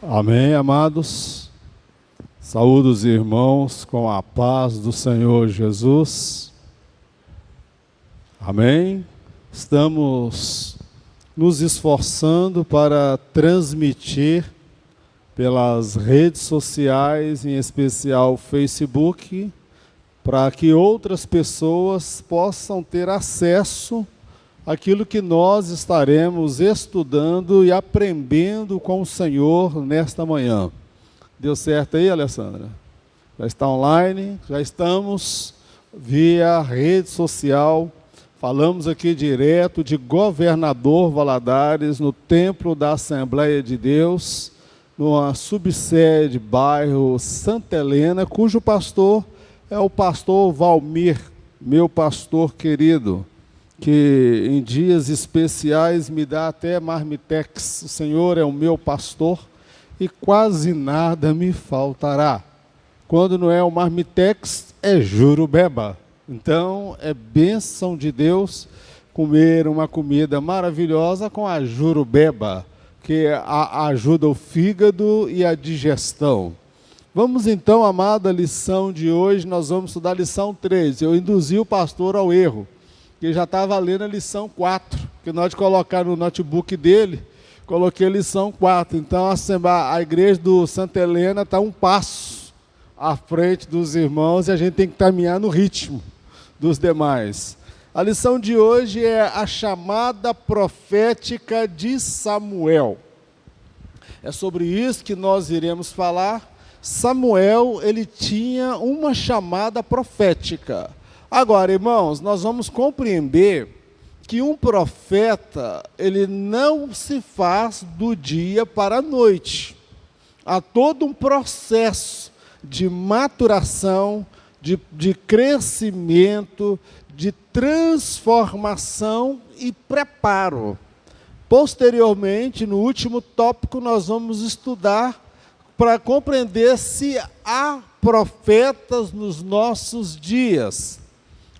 Amém, amados. Saúdo os irmãos com a paz do Senhor Jesus. Amém. Estamos nos esforçando para transmitir pelas redes sociais, em especial o Facebook, para que outras pessoas possam ter acesso àquilo que nós estaremos estudando e aprendendo com o Senhor nesta manhã. Deu certo aí, Alessandra? Já está online, já estamos via rede social. Falamos aqui direto de Governador Valadares, no Templo da Assembleia de Deus, numa subsede, bairro Santa Helena, cujo pastor é o pastor Valmir, meu pastor querido, que em dias especiais me dá até marmitex. O Senhor é o meu pastor e quase nada me faltará. Quando não é o marmitex, é jurubeba. Então, é bênção de Deus comer uma comida maravilhosa com a jurubeba, que ajuda o fígado e a digestão. Vamos então, amado, a lição de hoje, nós vamos estudar a lição 3. Eu induzi o pastor ao erro, que já estava lendo a lição 4, que nós colocar no notebook dele, coloquei a lição 4. Então, a igreja do Santa Helena está um passo à frente dos irmãos e a gente tem que caminhar no ritmo dos demais. A lição de hoje é a chamada profética de Samuel. É sobre isso que nós iremos falar. Samuel, ele tinha uma chamada profética. Agora, irmãos, nós vamos compreender que um profeta, ele não se faz do dia para a noite. Há todo um processo de maturação, de crescimento, de transformação e preparo. Posteriormente, no último tópico, nós vamos estudar para compreender se há profetas nos nossos dias.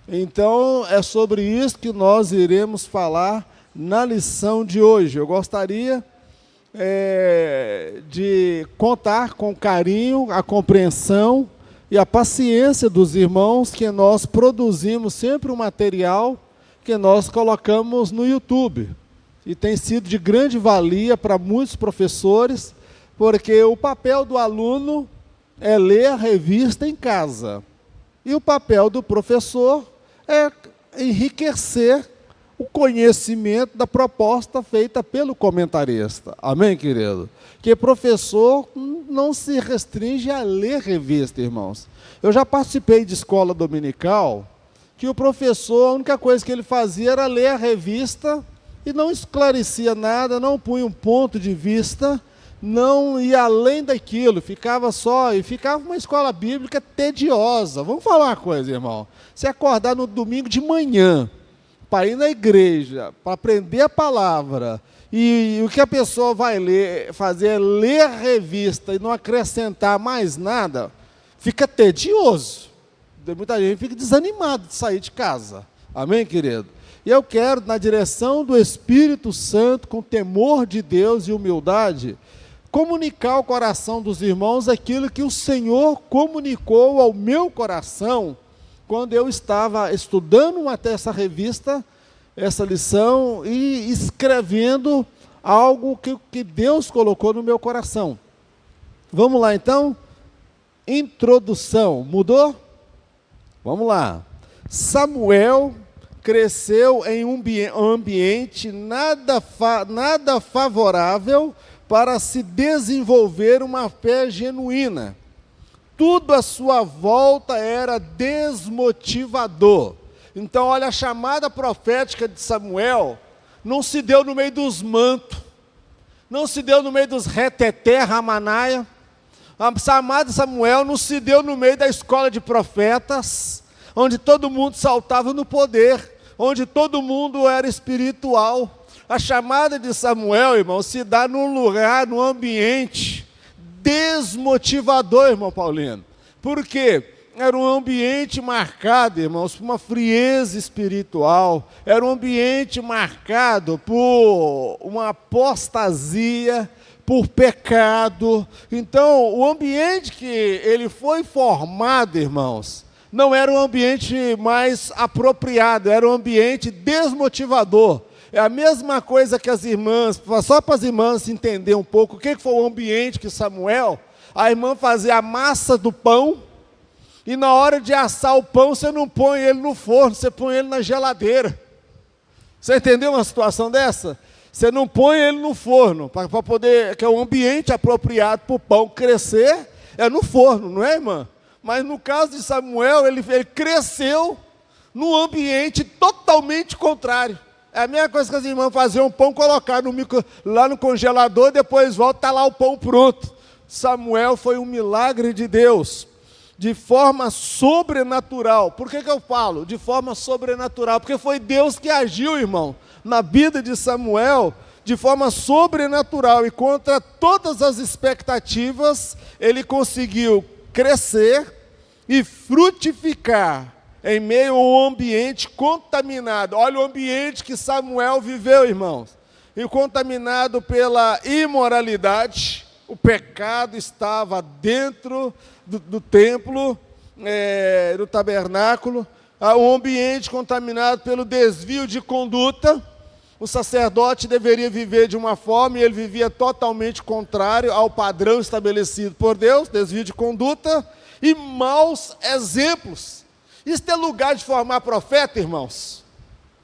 Então, é sobre isso que nós iremos falar na lição de hoje. Eu gostaria de contar com carinho a compreensão e a paciência dos irmãos, que nós produzimos sempre um material que nós colocamos no YouTube. E tem sido de grande valia para muitos professores, porque o papel do aluno é ler a revista em casa. E o papel do professor é enriquecer o conhecimento da proposta feita pelo comentarista. Amém, querido? Que professor não se restringe a ler revista, irmãos. Eu já participei de escola dominical, que o professor, a única coisa que ele fazia era ler a revista e não esclarecia nada, não punha um ponto de vista, não ia além daquilo, ficava uma escola bíblica tediosa. Vamos falar uma coisa, irmão. Você acordar no domingo de manhã, para ir na igreja, para aprender a palavra, e o que a pessoa vai fazer é ler a revista e não acrescentar mais nada, fica tedioso. Muita gente fica desanimado de sair de casa. Amém, querido? E eu quero, na direção do Espírito Santo, com temor de Deus e humildade, comunicar ao coração dos irmãos aquilo que o Senhor comunicou ao meu coração quando eu estava estudando até essa revista, essa lição, e escrevendo algo que Deus colocou no meu coração. Vamos lá, então? Introdução. Mudou? Vamos lá. Samuel cresceu em um ambiente nada favorável para se desenvolver uma fé genuína. Tudo à sua volta era desmotivador. Então, olha, a chamada profética de Samuel não se deu no meio dos mantos, não se deu no meio dos reteté, ramanaia. A chamada de Samuel não se deu no meio da escola de profetas, onde todo mundo saltava no poder, onde todo mundo era espiritual. A chamada de Samuel, irmão, se dá num lugar, num ambiente desmotivador, irmão Paulino. Por quê? Era um ambiente marcado, irmãos, por uma frieza espiritual. Era um ambiente marcado por uma apostasia, por pecado. Então, o ambiente que ele foi formado, irmãos, não era um ambiente mais apropriado, era um ambiente desmotivador. É a mesma coisa que as irmãs, só para as irmãs entenderem um pouco o que foi o ambiente que Samuel, a irmã fazia a massa do pão, e na hora de assar o pão, você não põe ele no forno, você põe ele na geladeira. Você entendeu uma situação dessa? Você não põe ele no forno, para poder, que é o ambiente apropriado para o pão crescer, é no forno, não é, irmã? Mas no caso de Samuel, ele cresceu num ambiente totalmente contrário. É a mesma coisa que as irmãs faziam, o pão, colocar lá no congelador, depois volta, está lá o pão pronto. Samuel foi um milagre de Deus, de forma sobrenatural. Por que eu falo de forma sobrenatural? Porque foi Deus que agiu, irmão, na vida de Samuel, de forma sobrenatural, e contra todas as expectativas, ele conseguiu crescer e frutificar em meio a um ambiente contaminado. Olha o ambiente que Samuel viveu, irmãos. E contaminado pela imoralidade, o pecado estava dentro do templo, do tabernáculo. Um ambiente contaminado pelo desvio de conduta. O sacerdote deveria viver de uma forma e ele vivia totalmente contrário ao padrão estabelecido por Deus, desvio de conduta e maus exemplos. Isso é lugar de formar profeta, irmãos?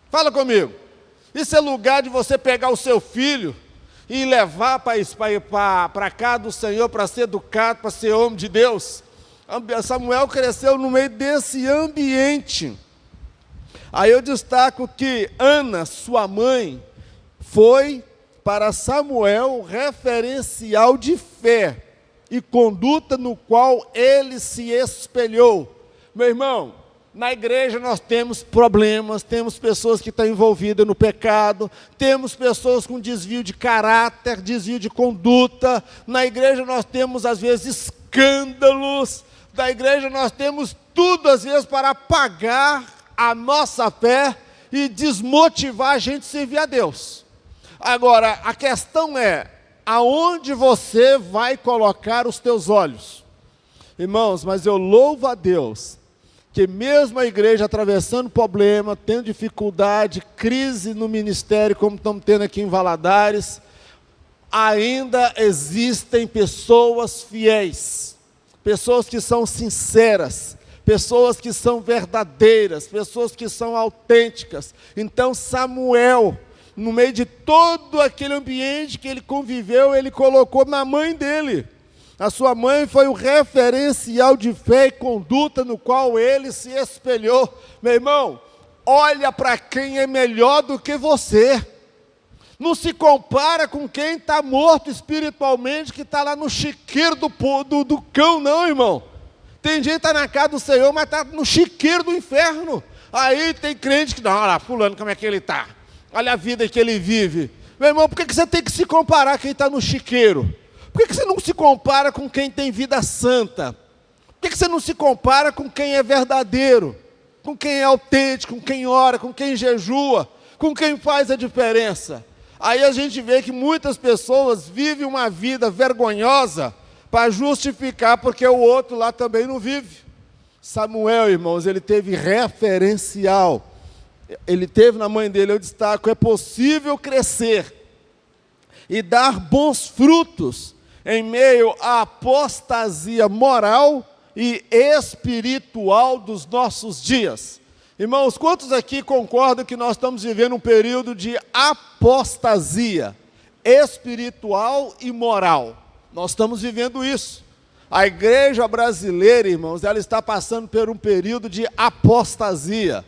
Fala comigo. Isso é lugar de você pegar o seu filho e levar para a casa do Senhor, para ser educado, para ser homem de Deus? Samuel cresceu no meio desse ambiente. Aí eu destaco que Ana, sua mãe, foi para Samuel referencial de fé e conduta no qual ele se espelhou. Meu irmão, na igreja nós temos problemas, temos pessoas que estão envolvidas no pecado, temos pessoas com desvio de caráter, desvio de conduta. Na igreja nós temos às vezes escândalos, da igreja nós temos tudo às vezes para apagar a nossa fé e desmotivar a gente a servir a Deus. Agora, a questão é, aonde você vai colocar os teus olhos? Irmãos, mas eu louvo a Deus, que mesmo a igreja atravessando problema, tendo dificuldade, crise no ministério, como estamos tendo aqui em Valadares, ainda existem pessoas fiéis, pessoas que são sinceras, pessoas que são verdadeiras, pessoas que são autênticas. Então Samuel, no meio de todo aquele ambiente que ele conviveu, ele colocou na mãe dele. A sua mãe foi o referencial de fé e conduta no qual ele se espelhou. Meu irmão, olha para quem é melhor do que você. Não se compara com quem está morto espiritualmente, que está lá no chiqueiro do cão, não, irmão. Tem gente que está na casa do Senhor, mas está no chiqueiro do inferno. Aí tem crente que, não, olha lá, fulano, como é que ele está? Olha a vida que ele vive. Meu irmão, por que você tem que se comparar com quem está no chiqueiro? Por que você não se compara com quem tem vida santa? Por que você não se compara com quem é verdadeiro? Com quem é autêntico, com quem ora, com quem jejua, com quem faz a diferença? Aí a gente vê que muitas pessoas vivem uma vida vergonhosa para justificar porque o outro lá também não vive. Samuel, irmãos, ele teve referencial. Ele teve na mãe dele, eu destaco, é possível crescer e dar bons frutos em meio à apostasia moral e espiritual dos nossos dias. Irmãos, quantos aqui concordam que nós estamos vivendo um período de apostasia espiritual e moral? Nós estamos vivendo isso. A igreja brasileira, irmãos, ela está passando por um período de apostasia.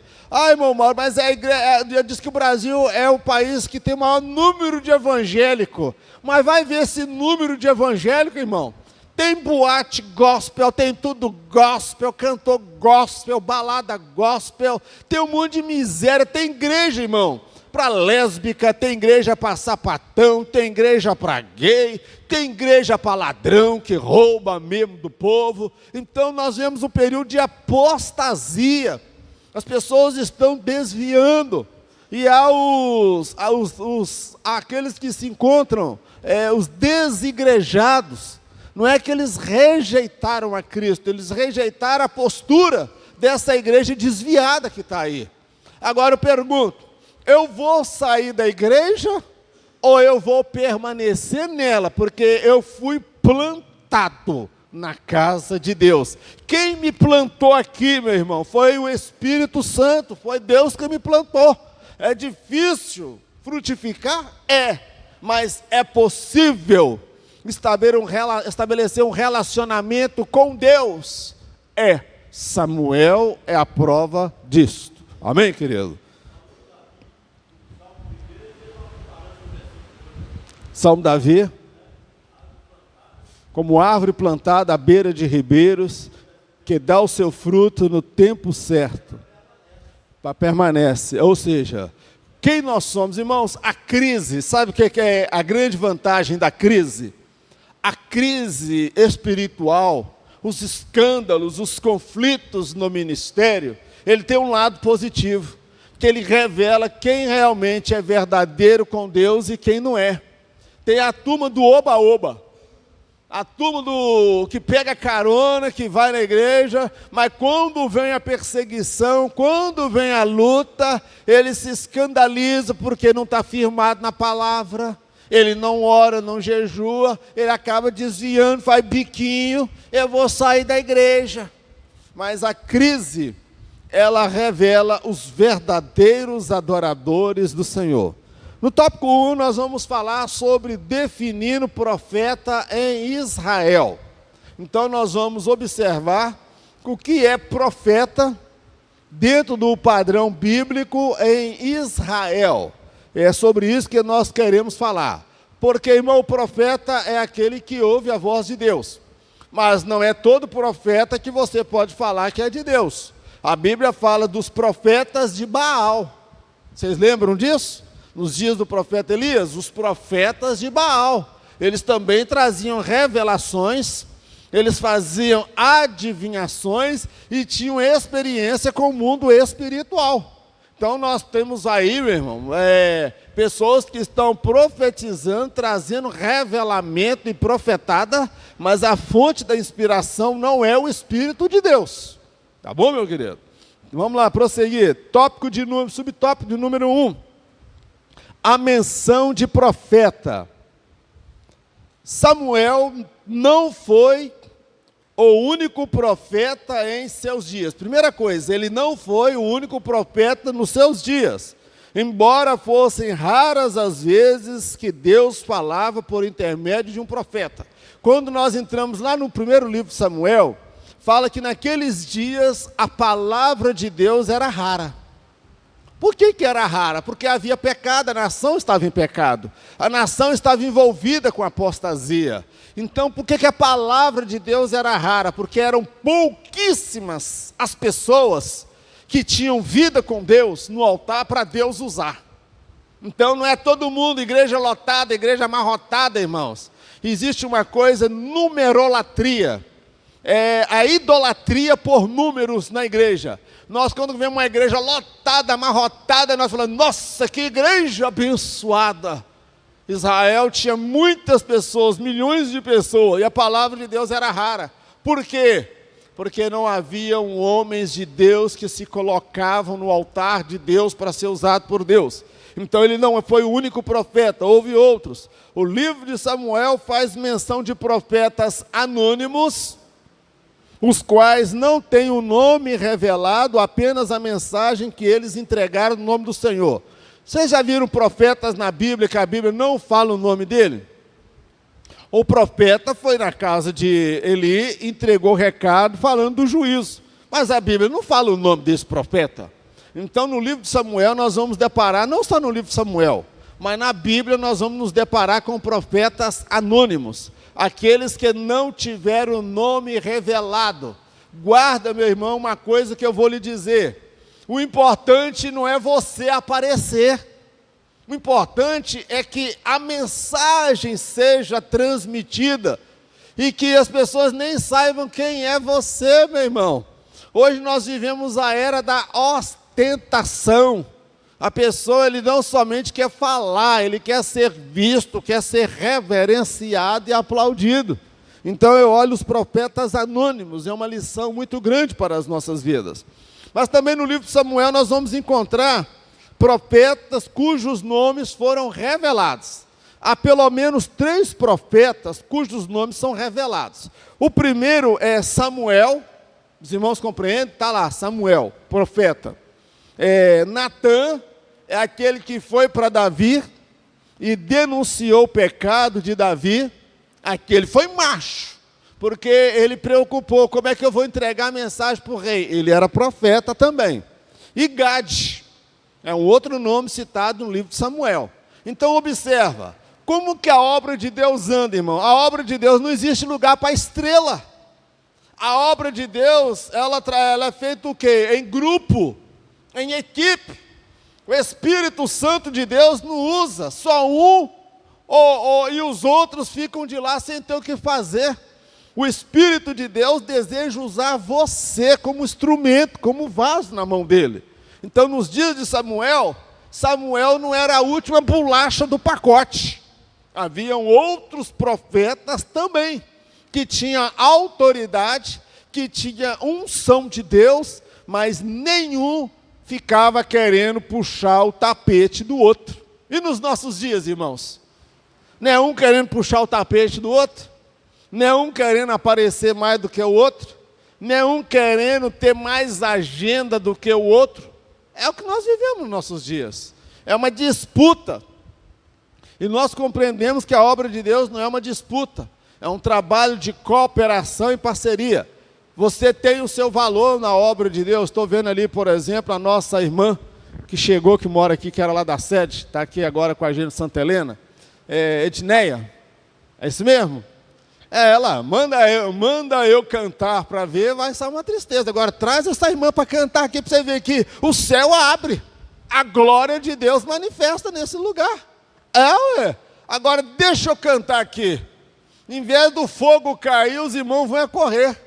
Irmão Mauro, mas a igreja diz que o Brasil é o país que tem o maior número de evangélico. Mas vai ver esse número de evangélico, irmão. Tem boate gospel, tem tudo gospel, cantor gospel, balada gospel, tem um monte de miséria. Tem igreja, irmão, para lésbica, tem igreja para sapatão, tem igreja para gay, tem igreja para ladrão que rouba mesmo do povo. Então nós vemos um período de apostasia. As pessoas estão desviando. E há aqueles que se encontram, os desigrejados. Não é que eles rejeitaram a Cristo, eles rejeitaram a postura dessa igreja desviada que está aí. Agora eu pergunto, eu vou sair da igreja ou eu vou permanecer nela? Porque eu fui plantado na casa de Deus. Quem me plantou aqui, meu irmão, foi o Espírito Santo, foi Deus que me plantou. É difícil frutificar? É, mas é possível estabelecer um relacionamento com Deus. Samuel é a prova disto. Amém, querido? Salmo Davi, como árvore plantada à beira de ribeiros, que dá o seu fruto no tempo certo, permanece. Ou seja, quem nós somos, irmãos? A crise, sabe o que é a grande vantagem da crise? A crise espiritual, os escândalos, os conflitos no ministério, ele tem um lado positivo, que ele revela quem realmente é verdadeiro com Deus e quem não é. Tem a turma do oba-oba, a turma que pega carona, que vai na igreja, mas quando vem a perseguição, quando vem a luta, ele se escandaliza porque não está firmado na palavra. Ele não ora, não jejua, ele acaba desviando, faz biquinho, eu vou sair da igreja. Mas a crise, ela revela os verdadeiros adoradores do Senhor. No tópico 1, nós vamos falar sobre definindo profeta em Israel. Então, nós vamos observar o que é profeta dentro do padrão bíblico em Israel. É sobre isso que nós queremos falar. Porque, irmão, o profeta é aquele que ouve a voz de Deus. Mas não é todo profeta que você pode falar que é de Deus. A Bíblia fala dos profetas de Baal. Vocês lembram disso? Nos dias do profeta Elias, os profetas de Baal. Eles também traziam revelações, eles faziam adivinhações e tinham experiência com o mundo espiritual. Então nós temos aí, meu irmão, pessoas que estão profetizando, trazendo revelamento e profetada, mas a fonte da inspiração não é o Espírito de Deus. Tá bom, meu querido? Vamos lá, prosseguir. Subtópico de número 1. A menção de profeta. Samuel não foi o único profeta em seus dias. Primeira coisa, ele não foi o único profeta nos seus dias. Embora fossem raras as vezes que Deus falava por intermédio de um profeta. Quando nós entramos lá no primeiro livro de Samuel, fala que naqueles dias a palavra de Deus era rara. Por que era rara? Porque havia pecado, a nação estava em pecado. A nação estava envolvida com apostasia. Então, por que a palavra de Deus era rara? Porque eram pouquíssimas as pessoas que tinham vida com Deus no altar para Deus usar. Então, não é todo mundo, igreja lotada, igreja amarrotada, irmãos. Existe uma coisa, numerolatria. É a idolatria por números na igreja. Nós, quando vemos uma igreja lotada, amarrotada, nós falamos, nossa, que igreja abençoada. Israel tinha muitas pessoas, milhões de pessoas, e a palavra de Deus era rara. Por quê? Porque não haviam homens de Deus que se colocavam no altar de Deus para ser usado por Deus. Então ele não foi o único profeta, houve outros. O livro de Samuel faz menção de profetas anônimos, os quais não têm o nome revelado, apenas a mensagem que eles entregaram no nome do Senhor. Vocês já viram profetas na Bíblia que a Bíblia não fala o nome dele? O profeta foi na casa de Eli, entregou o recado falando do juízo. Mas a Bíblia não fala o nome desse profeta. Então no livro de Samuel nós vamos deparar, não só no livro de Samuel, mas na Bíblia nós vamos nos deparar com profetas anônimos. Aqueles que não tiveram o nome revelado. Guarda, meu irmão, uma coisa que eu vou lhe dizer. O importante não é você aparecer. O importante é que a mensagem seja transmitida e que as pessoas nem saibam quem é você, meu irmão. Hoje nós vivemos a era da ostentação. A pessoa, ele não somente quer falar, ele quer ser visto, quer ser reverenciado e aplaudido. Então eu olho os profetas anônimos, é uma lição muito grande para as nossas vidas. Mas também no livro de Samuel nós vamos encontrar profetas cujos nomes foram revelados. Há pelo menos 3 profetas cujos nomes são revelados. O primeiro é Samuel, os irmãos compreendem? Está lá, Samuel, profeta. Natã é aquele que foi para Davi e denunciou o pecado de Davi. Aquele foi macho, porque ele preocupou, como é que eu vou entregar a mensagem para o rei? Ele era profeta também. E Gade é um outro nome citado no livro de Samuel. Então observa, como que a obra de Deus anda, irmão? A obra de Deus não existe lugar para estrela. A obra de Deus, ela é feita o quê? Em grupo, em equipe. O Espírito Santo de Deus não usa só um, e os outros ficam de lá sem ter o que fazer. O Espírito de Deus deseja usar você como instrumento, como vaso na mão dele. Então, nos dias de Samuel, Samuel não era a última bolacha do pacote. Haviam outros profetas também, que tinham autoridade, que tinham unção de Deus, mas nenhum ficava querendo puxar o tapete do outro. E nos nossos dias, irmãos? Não é um querendo puxar o tapete do outro? Não é um querendo aparecer mais do que o outro? Não é um querendo ter mais agenda do que o outro? É o que nós vivemos nos nossos dias. É uma disputa. E nós compreendemos que a obra de Deus não é uma disputa. É um trabalho de cooperação e parceria. Você tem o seu valor na obra de Deus. Estou vendo ali, por exemplo, a nossa irmã que chegou, que mora aqui, que era lá da sede, está aqui agora com a gente em Santa Helena, Edneia. É isso mesmo? Ela, manda eu cantar para ver, vai ser uma tristeza. Agora, traz essa irmã para cantar aqui, para você ver que o céu abre. A glória de Deus manifesta nesse lugar. Agora, deixa eu cantar aqui. Em vez do fogo cair, os irmãos vão correr.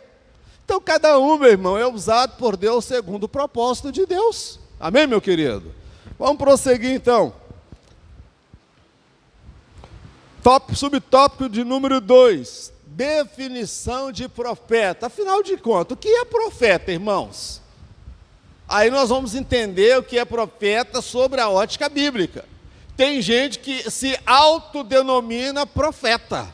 Então, cada um, meu irmão, é usado por Deus segundo o propósito de Deus. Amém, meu querido? Vamos prosseguir, então. Subtópico de número 2. Definição de profeta. Afinal de contas, o que é profeta, irmãos? Aí nós vamos entender o que é profeta sobre a ótica bíblica. Tem gente que se autodenomina profeta.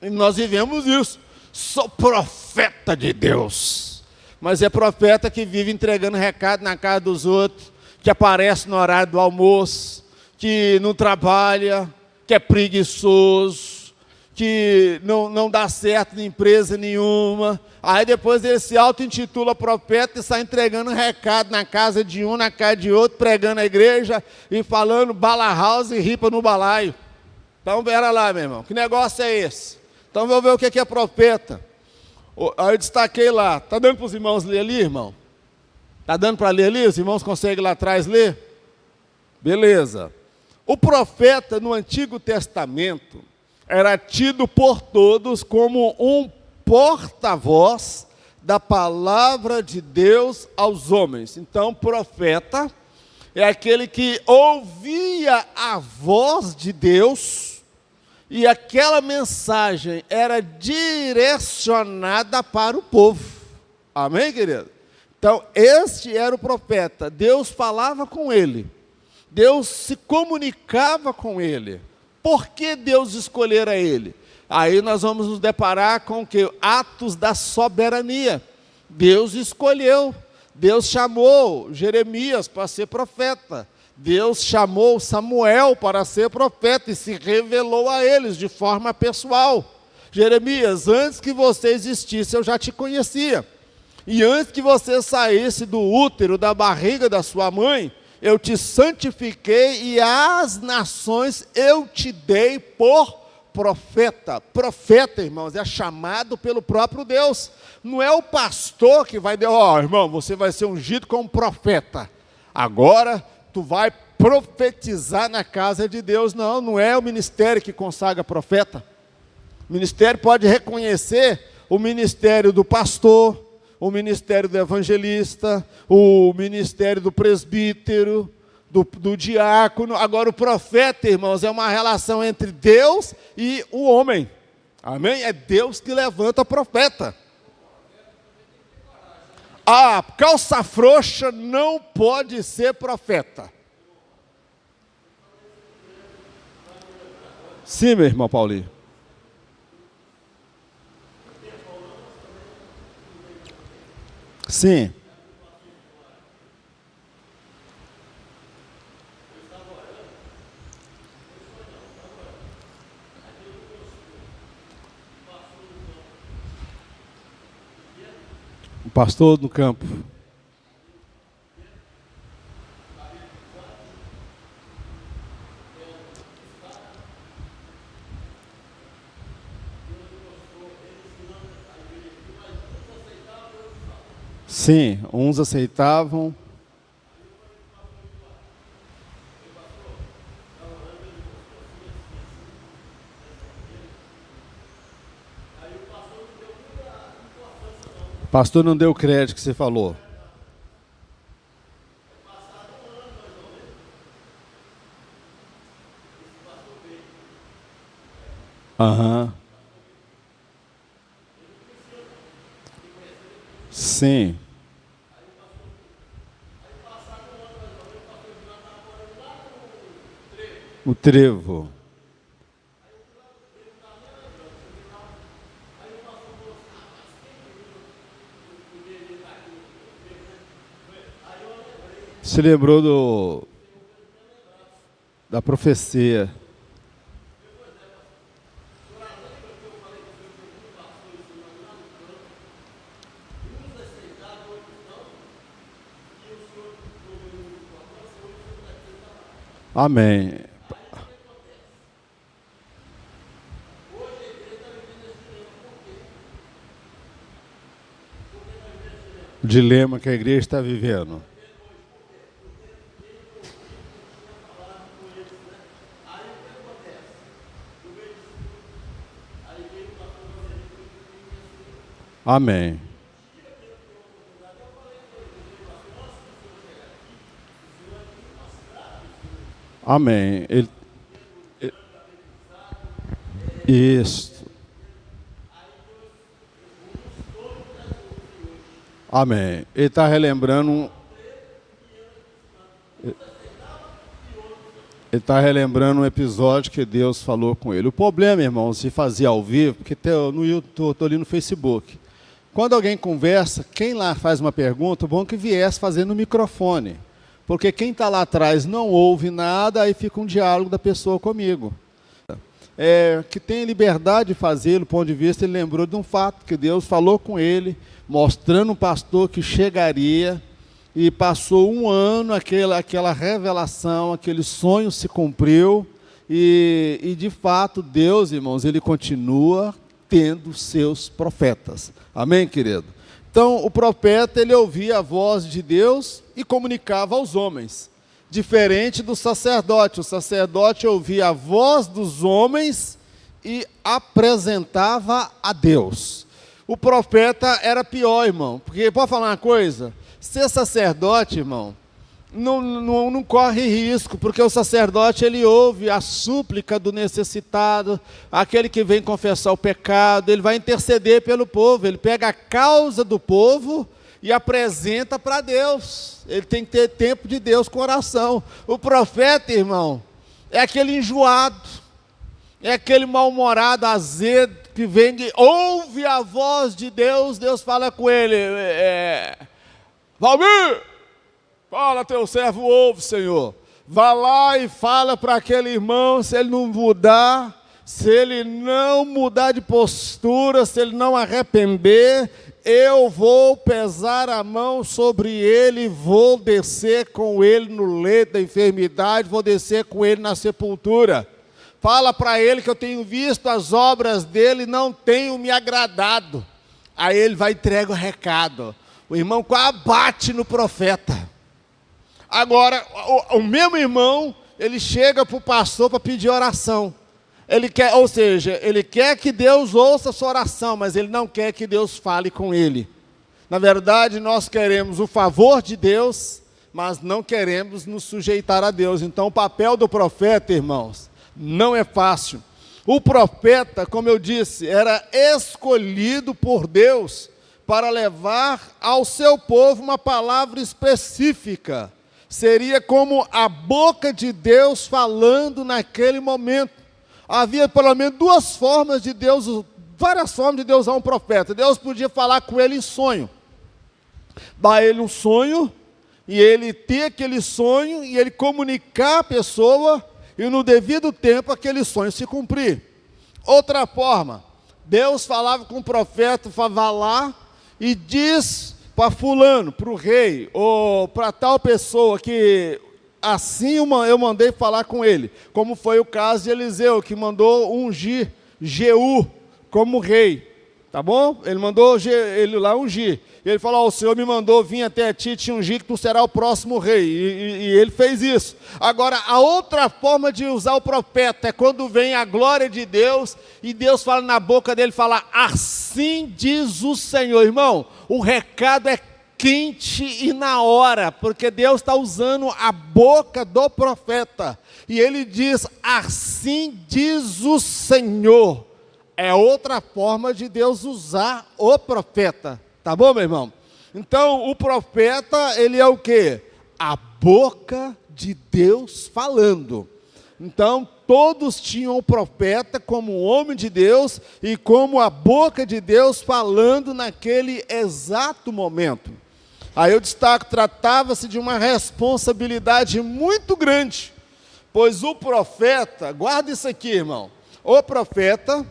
E nós vivemos isso. Sou profeta de Deus. Mas é profeta que vive entregando recado na casa dos outros, que aparece no horário do almoço, que não trabalha, que é preguiçoso, que não dá certo em empresa nenhuma. Aí depois ele se auto-intitula profeta e sai entregando recado na casa de um, na casa de outro, pregando a igreja e falando bala house e ripa no balaio. Então, pera lá, meu irmão, que negócio é esse? Então, vamos ver o que é profeta. Aí eu destaquei lá. Está dando para os irmãos ler ali, irmão? Está dando para ler ali? Os irmãos conseguem lá atrás ler? Beleza. O profeta no Antigo Testamento era tido por todos como um porta-voz da palavra de Deus aos homens. Então, profeta é aquele que ouvia a voz de Deus e aquela mensagem era direcionada para o povo. Amém, querido? Então, este era o profeta. Deus falava com ele. Deus se comunicava com ele. Por que Deus escolhera ele? Aí nós vamos nos deparar com o que? Atos da soberania. Deus escolheu. Deus chamou Jeremias para ser profeta. Deus chamou Samuel para ser profeta e se revelou a eles de forma pessoal. Jeremias, antes que você existisse, eu já te conhecia. E antes que você saísse do útero, da barriga da sua mãe, eu te santifiquei e às nações eu te dei por profeta. Profeta, irmãos, é chamado pelo próprio Deus. Não é o pastor que vai dizer, irmão, você vai ser ungido como profeta. Agora tu vai profetizar na casa de Deus. Não, não é o ministério que consagra profeta. O ministério pode reconhecer o ministério do pastor, o ministério do evangelista, o ministério do presbítero, do diácono. Agora, o profeta, irmãos, é uma relação entre Deus e o homem. Amém? É Deus que levanta profeta. A calça frouxa não pode ser profeta. Sim, meu irmão Paulinho. Sim. O pastor no campo. Sim, uns aceitavam. O pastor não deu crédito que você falou. Aham. Sim. O trevo. Se lembrou da profecia. Amém. O dilema que a igreja está vivendo. Amém. Amém. Isso. Amém. Ele está relembrando. Ele está relembrando um episódio que Deus falou com ele. O problema, irmãos, de fazer ao vivo, porque no YouTube, estou ali no Facebook. Quando alguém conversa, quem lá faz uma pergunta, bom que viesse fazendo no microfone. Porque quem está lá atrás não ouve nada, aí fica um diálogo da pessoa comigo. Que tem liberdade de fazer, do ponto de vista, ele lembrou de um fato, que Deus falou com ele, mostrando um pastor que chegaria, e passou um ano, aquela revelação, aquele sonho se cumpriu, e de fato, Deus, irmãos, ele continua tendo seus profetas. Amém, querido? Então, o profeta, ele ouvia a voz de Deus e comunicava aos homens. Diferente do sacerdote. O sacerdote ouvia a voz dos homens e apresentava a Deus. O profeta era pior, irmão. Porque, pode falar uma coisa? Ser sacerdote, irmão, não corre risco, porque o sacerdote, ele ouve a súplica do necessitado, aquele que vem confessar o pecado, ele vai interceder pelo povo, ele pega a causa do povo e apresenta para Deus. Ele tem que ter tempo de Deus com oração. O profeta, irmão, é aquele enjoado, é aquele mal-humorado, azedo, que vem e ouve a voz de Deus, Deus fala com ele, Valmir, fala, teu servo ouve, Senhor. Vá lá e fala para aquele irmão, se ele não mudar, se ele não mudar de postura, se ele não arrepender, eu vou pesar a mão sobre ele, vou descer com ele no leito da enfermidade, vou descer com ele na sepultura. Fala para ele que eu tenho visto as obras dele e não tenho me agradado. Aí ele vai entregar o recado. O irmão quase bate no profeta. Agora, o mesmo irmão, ele chega para o pastor para pedir oração. Ele quer, ou seja, ele quer que Deus ouça a sua oração, mas ele não quer que Deus fale com ele. Na verdade, nós queremos o favor de Deus, mas não queremos nos sujeitar a Deus. Então, o papel do profeta, irmãos, não é fácil. O profeta, como eu disse, era escolhido por Deus para levar ao seu povo uma palavra específica. Seria como a boca de Deus falando naquele momento. Havia pelo menos várias formas de Deus usar um profeta. Deus podia falar com ele em sonho. Dar a ele um sonho, e ele ter aquele sonho, e ele comunicar à pessoa, e no devido tempo aquele sonho se cumprir. Outra forma, Deus falava com o profeta, vá lá e diz para fulano, para o rei, ou para tal pessoa que assim eu mandei falar com ele, como foi o caso de Eliseu, que mandou ungir Jeú como rei, tá bom? Ele mandou ele lá ungir. Ele falou, o Senhor me mandou vir até ti, te ungir, que tu serás o próximo rei. E ele fez isso. Agora, a outra forma de usar o profeta é quando vem a glória de Deus, e Deus fala na boca dele, fala, assim diz o Senhor. Irmão, o recado é quente e na hora, porque Deus está usando a boca do profeta. E ele diz, assim diz o Senhor. É outra forma de Deus usar o profeta. Tá bom, meu irmão? Então, o profeta, ele é o quê? A boca de Deus falando. Então, todos tinham o profeta como homem de Deus e como a boca de Deus falando naquele exato momento. Aí eu destaco, tratava-se de uma responsabilidade muito grande, pois o profeta, guarda isso aqui, irmão, o profeta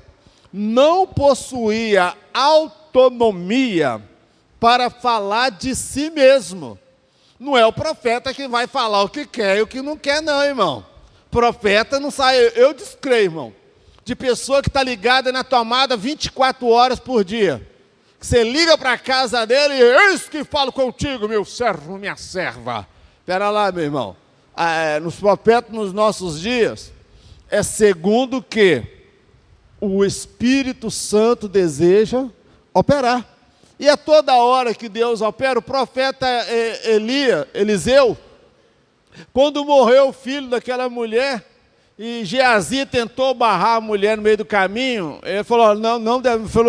não possuía autonomia para falar de si mesmo. Não é o profeta que vai falar o que quer e o que não quer, não, irmão. Profeta não sai, eu descreio, irmão, de pessoa que está ligada na tomada 24 horas por dia. Você liga para a casa dele e eis que falo contigo, meu servo, minha serva. Espera lá, meu irmão. Nos profetas, nos nossos dias, é segundo que o Espírito Santo deseja operar. E é toda hora que Deus opera. O profeta Eliseu, quando morreu o filho daquela mulher, e Geazi tentou barrar a mulher no meio do caminho, ele falou,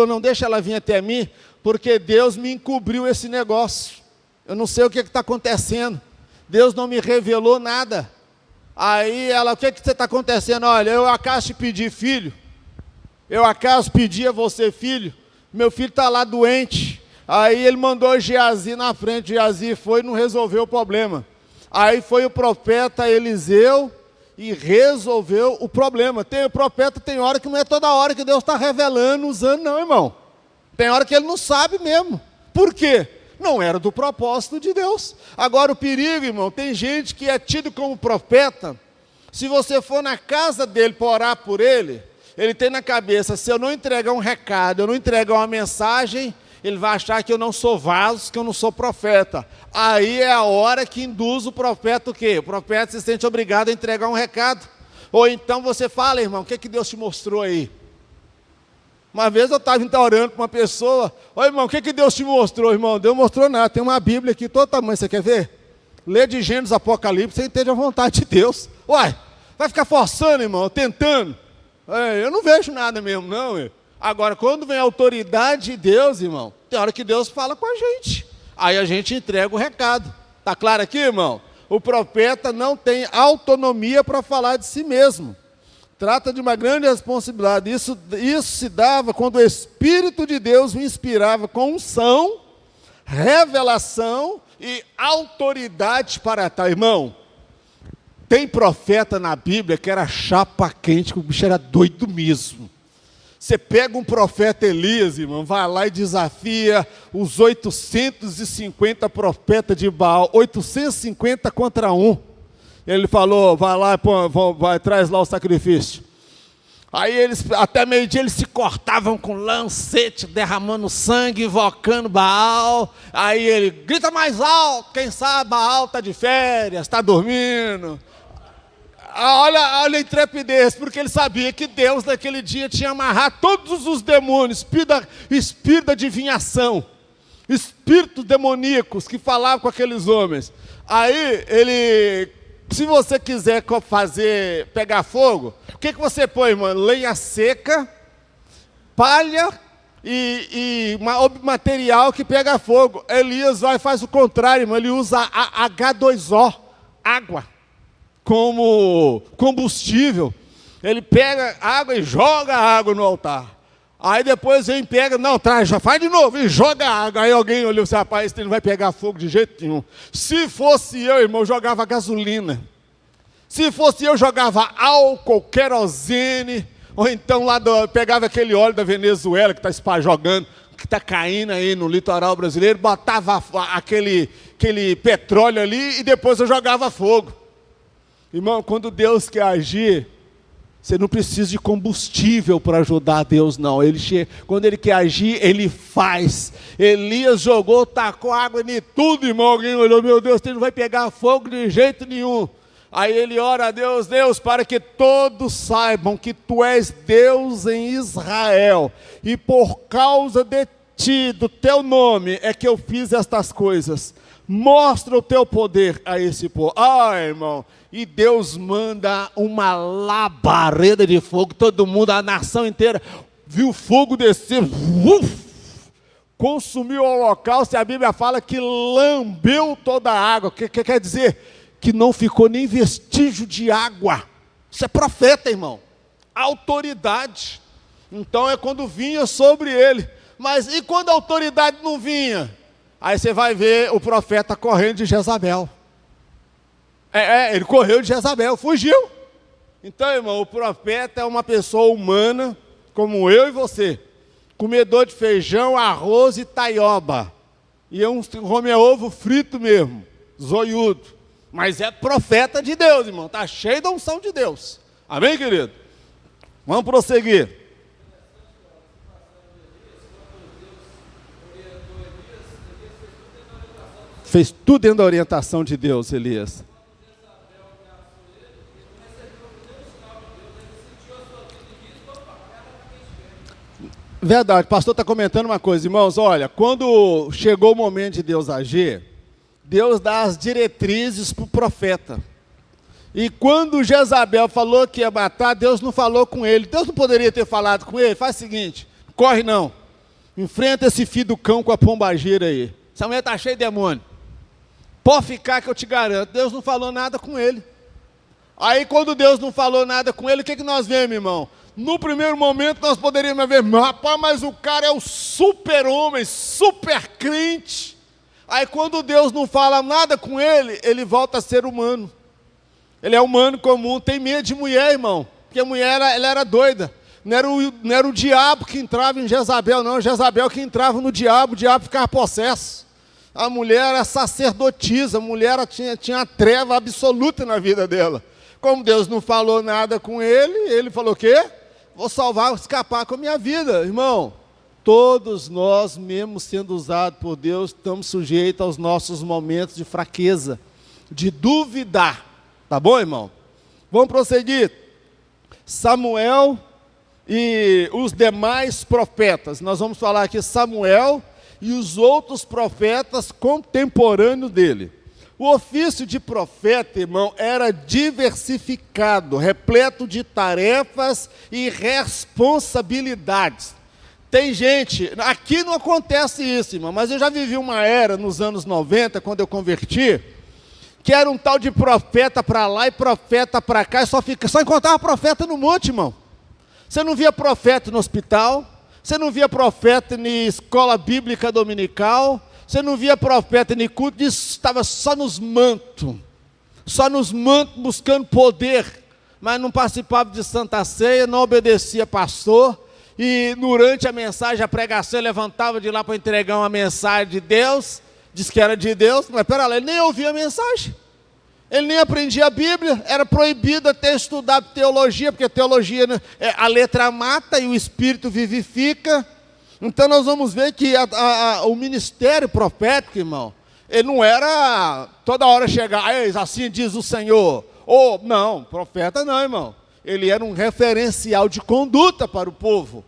não deixa ela vir até mim, porque Deus me encobriu esse negócio. Eu não sei o que está acontecendo. Deus não me revelou nada. Aí ela, o que está acontecendo? Olha, eu acaso te pedi filho. Eu acaso pedi a você filho. Meu filho está lá doente. Aí ele mandou Geazi na frente. Geazi foi e não resolveu o problema. Aí foi o profeta Eliseu e resolveu o problema. O profeta tem hora que não é toda hora que Deus está revelando, usando, não, irmão. Tem hora que ele não sabe mesmo. Por quê? Não era do propósito de Deus. Agora o perigo, irmão, tem gente que é tido como profeta. Se você for na casa dele para orar por ele, ele tem na cabeça, se eu não entregar um recado, eu não entregar uma mensagem, ele vai achar que eu não sou vaso, que eu não sou profeta. Aí é a hora que induz o profeta o quê? O profeta se sente obrigado a entregar um recado. Ou então você fala, irmão, o que Deus te mostrou aí? Uma vez eu estava orando para uma pessoa, ô irmão, o que Deus te mostrou, irmão? Deus mostrou nada, tem uma Bíblia aqui, todo tamanho, você quer ver? Lê de Gênesis, Apocalipse, você entende a vontade de Deus. Uai, vai ficar forçando, irmão, tentando. Eu não vejo nada mesmo, não. Agora, quando vem a autoridade de Deus, irmão, tem hora que Deus fala com a gente. Aí a gente entrega o recado. Está claro aqui, irmão? O profeta não tem autonomia para falar de si mesmo. Trata de uma grande responsabilidade. Isso se dava quando o Espírito de Deus o inspirava com unção, revelação e autoridade para tal. Irmão, tem profeta na Bíblia que era chapa quente, que o bicho era doido mesmo. Você pega um profeta Elias, irmão, vai lá e desafia os 850 profetas de Baal, 850 contra um. Ele falou, vai lá, traz lá o sacrifício. Aí eles, até meio-dia, eles se cortavam com lancete, derramando sangue, invocando Baal. Aí ele, grita mais alto, quem sabe Baal está de férias, está dormindo. Olha a intrepidez, porque ele sabia que Deus naquele dia tinha amarrado todos os demônios, espírito da adivinhação, espíritos demoníacos que falavam com aqueles homens. Aí ele, se você quiser pegar fogo, o que você põe, mano? Lenha seca, palha e material que pega fogo. Elias vai e faz o contrário, mano. Ele usa H2O, água, como combustível. Ele pega água e joga água no altar. Aí depois vem, pega, não, traz, já faz de novo e joga água. Aí alguém olhou assim, rapaz, esse não vai pegar fogo de jeito nenhum. Se fosse eu, irmão, eu jogava gasolina. Se fosse eu, jogava álcool, querosene, ou então pegava aquele óleo da Venezuela que está jogando, que está caindo aí no litoral brasileiro, botava aquele petróleo ali e depois eu jogava fogo. Irmão, quando Deus quer agir, você não precisa de combustível para ajudar Deus, não. Quando Ele quer agir, Ele faz. Elias jogou, tacou água em tudo, irmão. Alguém olhou, meu Deus, ele não vai pegar fogo de jeito nenhum. Aí ele ora a Deus, Deus, para que todos saibam que Tu és Deus em Israel. E por causa de Ti, do Teu nome, é que eu fiz estas coisas. Mostra o Teu poder a esse povo. Irmão, e Deus manda uma labareda de fogo, todo mundo, a nação inteira, viu o fogo descer, consumiu o holocausto, e a Bíblia fala que lambeu toda a água. O que quer dizer? Que não ficou nem vestígio de água. Isso é profeta, irmão. Autoridade. Então é quando vinha sobre ele. Mas e quando a autoridade não vinha? Aí você vai ver o profeta correndo de Jezabel. Ele correu de Jezabel, fugiu. Então, irmão, o profeta é uma pessoa humana, como eu e você, comedor de feijão, arroz e taioba. E come ovo frito mesmo, zoiudo. Mas é profeta de Deus, irmão, está cheio da unção de Deus. Amém, querido? Vamos prosseguir. Fez tudo dentro da orientação de Deus, Elias. Verdade, o pastor está comentando uma coisa, irmãos, olha, quando chegou o momento de Deus agir, Deus dá as diretrizes para o profeta. E quando Jezabel falou que ia matar, Deus não falou com ele. Deus não poderia ter falado com ele? Faz o seguinte, corre não, enfrenta esse filho do cão com a pombagira aí. Essa mulher está cheia de demônio. Pode ficar que eu te garanto. Deus não falou nada com ele. Aí quando Deus não falou nada com ele, o que nós vemos, irmão? No primeiro momento nós poderíamos ver, rapaz, mas o cara é o super-homem, super crente. Aí quando Deus não fala nada com ele, ele volta a ser humano. Ele é humano comum, tem medo de mulher, irmão. Porque a mulher, ela era doida. Não era o diabo que entrava em Jezabel, não. Jezabel que entrava no diabo, o diabo ficava possesso. A mulher era sacerdotisa, a mulher tinha a treva absoluta na vida dela. Como Deus não falou nada com ele, ele falou o quê? Vou escapar com a minha vida. Irmão, todos nós, mesmo sendo usados por Deus, estamos sujeitos aos nossos momentos de fraqueza, de duvidar. Tá bom, irmão? Vamos prosseguir. Samuel e os demais profetas. Nós vamos falar aqui Samuel e os outros profetas contemporâneos dele. O ofício de profeta, irmão, era diversificado, repleto de tarefas e responsabilidades. Tem gente, aqui não acontece isso, irmão, mas eu já vivi uma era nos anos 90, quando eu converti, que era um tal de profeta para lá e profeta para cá, e só encontrava profeta no monte, irmão. Você não via profeta no hospital, você não via profeta na escola bíblica dominical, você não via profeta nem culto, estava só nos mantos buscando poder, mas não participava de Santa Ceia, não obedecia pastor, e durante a mensagem, a pregação, ele levantava de lá para entregar uma mensagem de Deus, disse que era de Deus, mas pera lá, ele nem ouvia a mensagem, ele nem aprendia a Bíblia, era proibido até estudar teologia, porque teologia, a letra mata e o Espírito vivifica. Então nós vamos ver que o ministério profético, irmão, ele não era toda hora chegar, assim diz o Senhor. Não, profeta não, irmão. Ele era um referencial de conduta para o povo.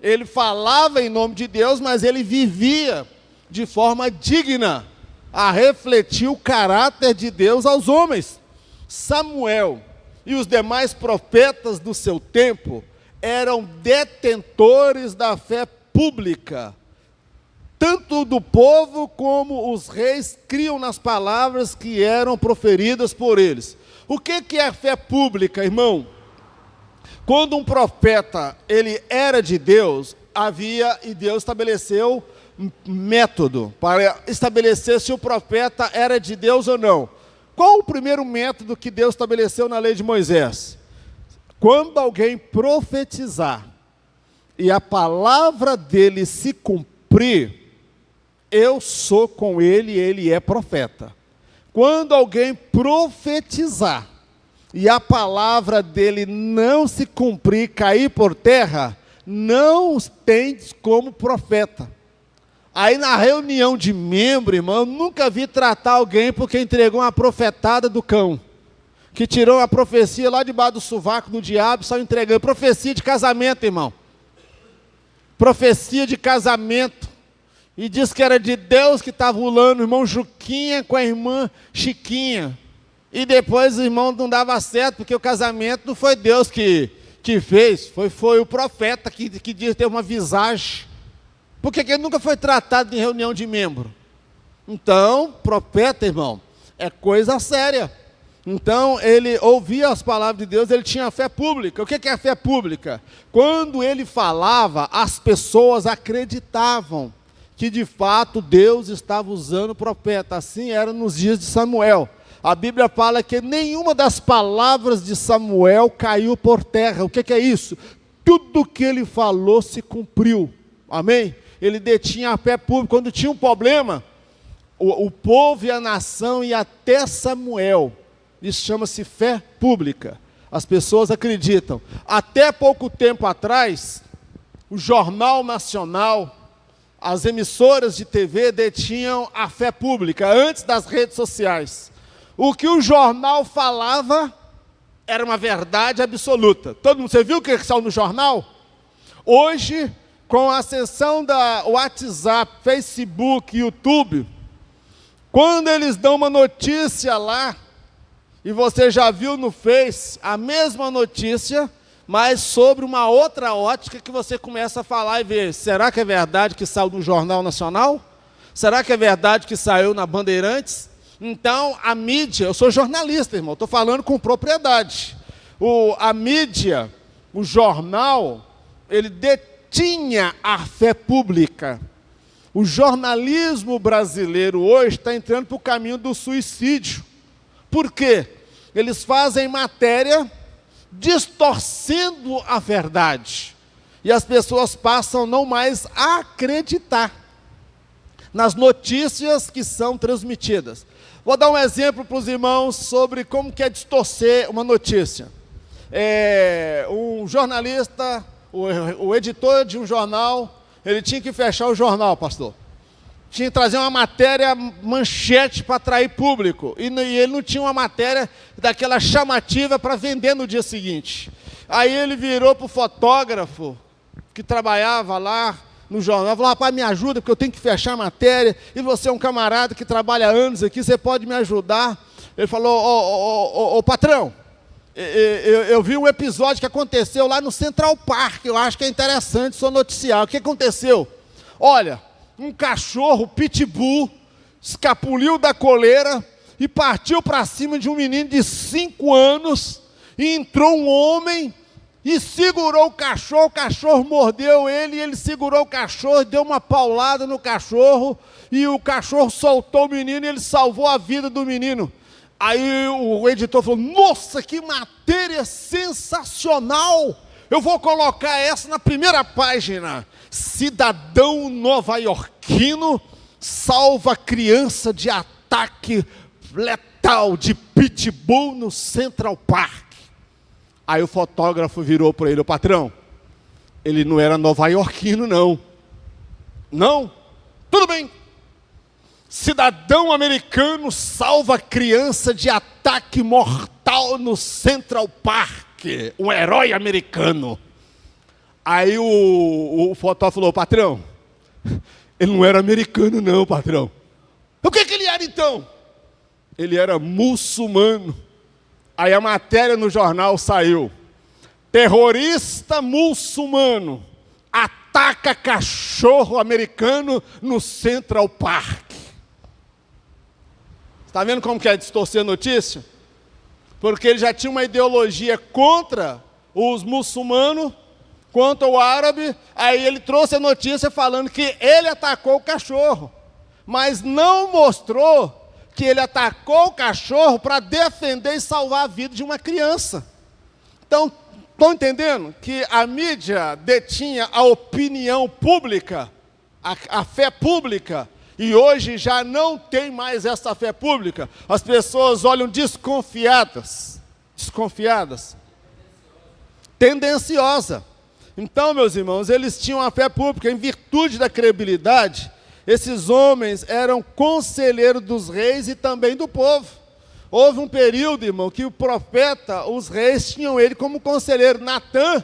Ele falava em nome de Deus, mas ele vivia de forma digna. a refletir o caráter de Deus aos homens. Samuel e os demais profetas do seu tempo eram detentores da fé pública. Tanto do povo como os reis criam nas palavras que eram proferidas por eles. O que é fé pública, irmão? Quando um profeta ele era de Deus, e Deus estabeleceu método para estabelecer se o profeta era de Deus ou não. Qual o primeiro método que Deus estabeleceu na lei de Moisés? Quando alguém profetizar e a palavra dele se cumprir, eu sou com ele e ele é profeta. Quando alguém profetizar e a palavra dele não se cumprir, cair por terra, não os tendes como profeta. Aí na reunião de membro, irmão, eu nunca vi tratar alguém porque entregou uma profetada do cão, que tirou a profecia lá debaixo do sovaco do diabo e saiu entregando. Profecia de casamento, irmão. Profecia de casamento. E disse que era de Deus que estava rolando o irmão Juquinha com a irmã Chiquinha. E depois o irmão não dava certo, porque o casamento não foi Deus que fez, foi o profeta que disse ter uma visagem. Porque ele nunca foi tratado em reunião de membro. Então, profeta, irmão, é coisa séria. Então, ele ouvia as palavras de Deus, ele tinha fé pública. O que é a fé pública? Quando ele falava, as pessoas acreditavam que de fato Deus estava usando o profeta. Assim era nos dias de Samuel. A Bíblia fala que nenhuma das palavras de Samuel caiu por terra. O que é isso? Tudo que ele falou se cumpriu. Amém? Ele detinha a fé pública. Quando tinha um problema, o povo e a nação ia até Samuel. Isso chama-se fé pública. As pessoas acreditam. Até pouco tempo atrás, o Jornal Nacional, as emissoras de TV detinham a fé pública, antes das redes sociais. O que o jornal falava era uma verdade absoluta. Todo mundo, você viu o que saiu no jornal? Hoje, com a ascensão da WhatsApp, Facebook, YouTube, quando eles dão uma notícia lá, e você já viu no Face a mesma notícia, mas sobre uma outra ótica que você começa a falar e ver, será que é verdade que saiu no Jornal Nacional? Será que é verdade que saiu na Bandeirantes? Então, a mídia, eu sou jornalista, irmão, estou falando com propriedade. A mídia, o jornal, ele detinha a fé pública. O jornalismo brasileiro hoje está entrando para o caminho do suicídio. Por quê? Eles fazem matéria distorcendo a verdade. E as pessoas passam não mais a acreditar nas notícias que são transmitidas. Vou dar um exemplo para os irmãos sobre como que é distorcer uma notícia. Um jornalista, o editor de um jornal, ele tinha que fechar o jornal, pastor. Tinha que trazer uma matéria manchete para atrair público. E ele não tinha uma matéria daquela chamativa para vender no dia seguinte. Aí ele virou para o fotógrafo que trabalhava lá no jornal, falou, rapaz, me ajuda, porque eu tenho que fechar a matéria, e você é um camarada que trabalha há anos aqui, você pode me ajudar? Ele falou, ô patrão, eu vi um episódio que aconteceu lá no Central Park, eu acho que é interessante só noticiar. O que aconteceu? Olha, um cachorro pitbull escapuliu da coleira e partiu para cima de um menino de 5 anos, e entrou um homem e segurou o cachorro mordeu ele, e ele segurou o cachorro, deu uma paulada no cachorro, e o cachorro soltou o menino, e ele salvou a vida do menino. Aí o editor falou, nossa, que matéria sensacional, eu vou colocar essa na primeira página. Cidadão nova-iorquino salva criança de ataque letal de pitbull no Central Park. Aí o fotógrafo virou para ele, o patrão, ele não era nova-iorquino, não. Não? Tudo bem. Cidadão americano salva criança de ataque mortal no Central Park. Um herói americano. Aí o fotógrafo falou, patrão, ele não era americano não, patrão. O que ele era então? Ele era muçulmano. Aí a matéria no jornal saiu: terrorista muçulmano ataca cachorro americano no Central Park. Está vendo como que é distorcer a notícia? Porque ele já tinha uma ideologia contra os muçulmanos, contra o árabe. Aí ele trouxe a notícia falando que ele atacou o cachorro, mas não mostrou que ele atacou o cachorro para defender e salvar a vida de uma criança. Então, estão entendendo que a mídia detinha a opinião pública, a fé pública, e hoje já não tem mais essa fé pública. As pessoas olham desconfiadas, tendenciosa. Então, meus irmãos, eles tinham a fé pública, em virtude da credibilidade. Esses homens eram conselheiros dos reis e também do povo. Houve um período, irmão, que o profeta, os reis tinham ele como conselheiro. Natã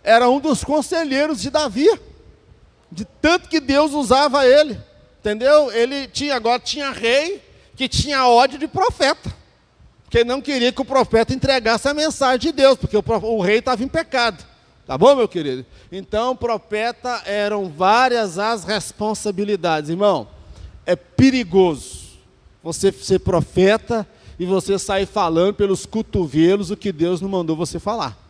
era um dos conselheiros de Davi, de tanto que Deus usava ele, entendeu? Agora tinha rei que tinha ódio de profeta, porque não queria que o profeta entregasse a mensagem de Deus, porque o rei estava em pecado. Tá bom, meu querido? Então, profeta eram várias as responsabilidades. Irmão, é perigoso você ser profeta e você sair falando pelos cotovelos o que Deus não mandou você falar.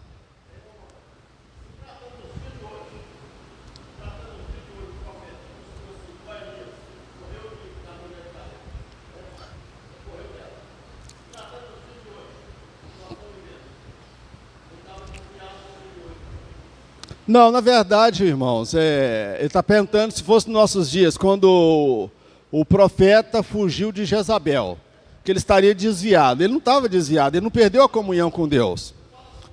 Não, na verdade, irmãos, ele está perguntando se fosse nos nossos dias, quando o profeta fugiu de Jezabel, que ele estaria desviado. Ele não estava desviado, ele não perdeu a comunhão com Deus.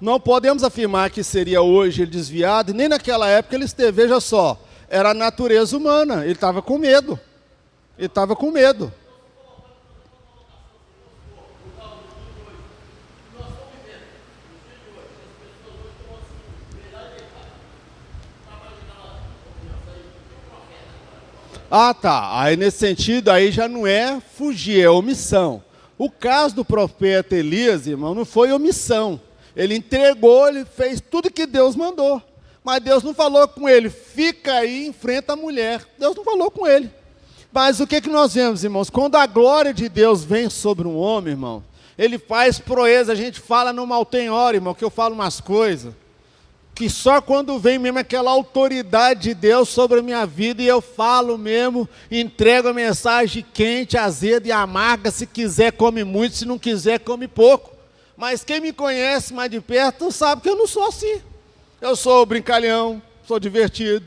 Não podemos afirmar que seria hoje ele desviado, e nem naquela época ele esteve. Veja só, era a natureza humana, ele estava com medo. Ah, tá. Aí nesse sentido, aí já não é fugir, é omissão. O caso do profeta Elias, irmão, não foi omissão. Ele entregou, ele fez tudo que Deus mandou. Mas Deus não falou com ele, fica aí, enfrenta a mulher. Deus não falou com ele. Mas o que nós vemos, irmãos? Quando a glória de Deus vem sobre um homem, irmão, ele faz proeza. A gente fala no mal tem hora, irmão, que eu falo umas coisas que só quando vem mesmo aquela autoridade de Deus sobre a minha vida e eu falo mesmo, entrego a mensagem quente, azeda e amarga. Se quiser come muito, se não quiser come pouco. Mas quem me conhece mais de perto sabe que eu não sou assim. Eu sou brincalhão, sou divertido,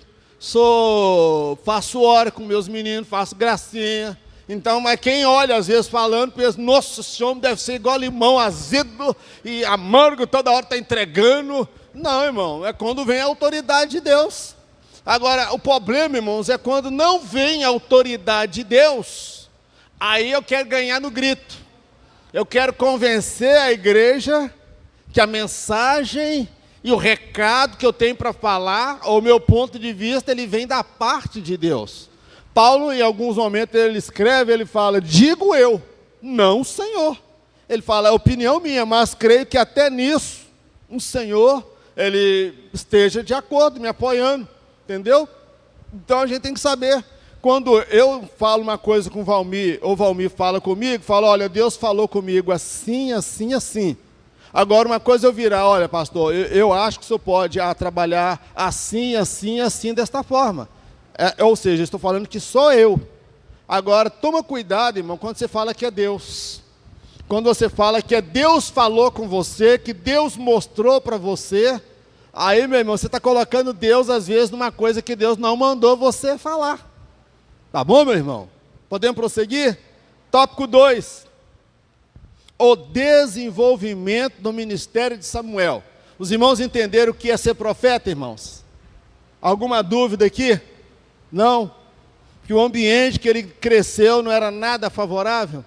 faço hora com meus meninos, faço gracinha. Então, mas quem olha às vezes falando, pensa, nossa, esse homem deve ser igual limão azedo e amargo, toda hora está entregando. Não, irmão, é quando vem a autoridade de Deus. Agora, o problema, irmãos, é quando não vem a autoridade de Deus, aí eu quero ganhar no grito. Eu quero convencer a igreja que a mensagem e o recado que eu tenho para falar, o meu ponto de vista, ele vem da parte de Deus. Paulo, em alguns momentos, ele escreve, ele fala, digo eu, não o Senhor. Ele fala, é opinião minha, mas creio que até nisso, o Senhor, ele esteja de acordo, me apoiando, entendeu? Então a gente tem que saber, quando eu falo uma coisa com o Valmir, ou o Valmir fala comigo, fala, olha, Deus falou comigo assim, assim, assim. Agora uma coisa eu virar, olha pastor, eu acho que o senhor pode trabalhar assim, assim, assim, desta forma. Ou seja, estou falando que sou eu. Agora, toma cuidado, irmão, quando você fala que é Deus. Quando você fala que é Deus falou com você, que Deus mostrou para você, aí, meu irmão, você está colocando Deus, às vezes, numa coisa que Deus não mandou você falar. Tá bom, meu irmão? Podemos prosseguir? Tópico 2. O desenvolvimento do ministério de Samuel. Os irmãos entenderam o que é ser profeta, irmãos? Alguma dúvida aqui? Não? Que o ambiente que ele cresceu não era nada favorável?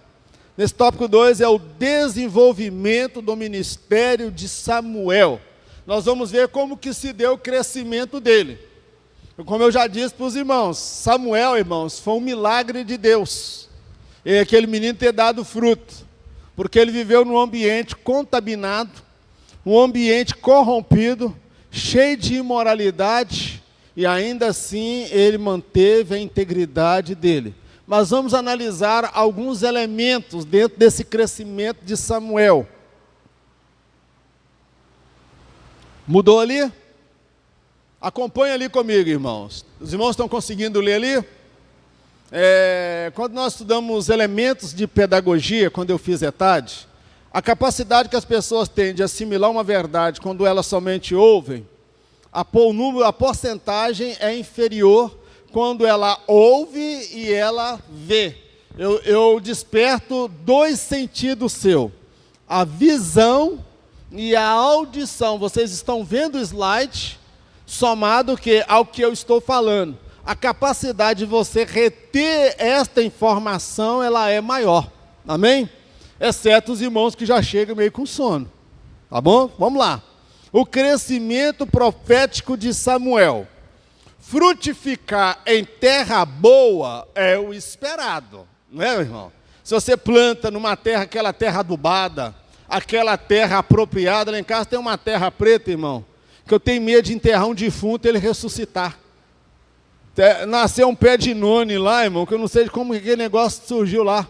Nesse tópico 2 é o desenvolvimento do ministério de Samuel. Nós vamos ver como que se deu o crescimento dele. Como eu já disse para os irmãos, Samuel, irmãos, foi um milagre de Deus. e aquele menino ter dado fruto, porque ele viveu num ambiente contaminado, um ambiente corrompido, cheio de imoralidade, e ainda assim ele manteve a integridade dele. Mas vamos analisar alguns elementos dentro desse crescimento de Samuel. Mudou ali? Acompanhe ali comigo, irmãos. Os irmãos estão conseguindo ler ali? Quando nós estudamos elementos de pedagogia, quando eu fiz ETAD, a capacidade que as pessoas têm de assimilar uma verdade quando elas somente ouvem, a porcentagem é inferior quando ela ouve e ela vê. Eu desperto dois sentidos seus, a visão e a audição. Vocês estão vendo o slide, somado ao que eu estou falando. A capacidade de você reter esta informação, ela é maior. Amém? Exceto os irmãos que já chegam meio com sono. Tá bom? Vamos lá. O crescimento profético de Samuel. Frutificar em terra boa é o esperado, não é, irmão? Se você planta numa terra, aquela terra adubada, aquela terra apropriada, lá em casa tem uma terra preta, irmão, que eu tenho medo de enterrar um defunto e ele ressuscitar. Nasceu um pé de noni lá, irmão, que eu não sei de como aquele negócio surgiu lá.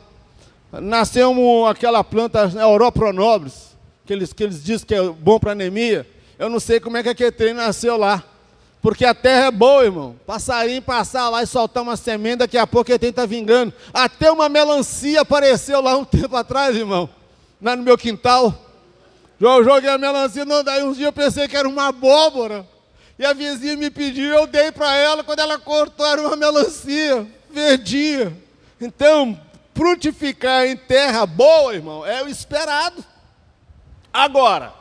Nasceu aquela planta, Europronobis, que eles dizem que é bom para anemia. Eu não sei como é que aquele trem nasceu lá. Porque a terra é boa, irmão. Passarinho passar lá e soltar uma semente, daqui a pouco ele está vingando. Até uma melancia apareceu lá um tempo atrás, irmão, lá no meu quintal. Eu joguei a melancia, não, daí uns dias eu pensei que era uma abóbora. E a vizinha me pediu, eu dei para ela, quando ela cortou era uma melancia, verdinha. Então, frutificar em terra boa, irmão, é o esperado. Agora,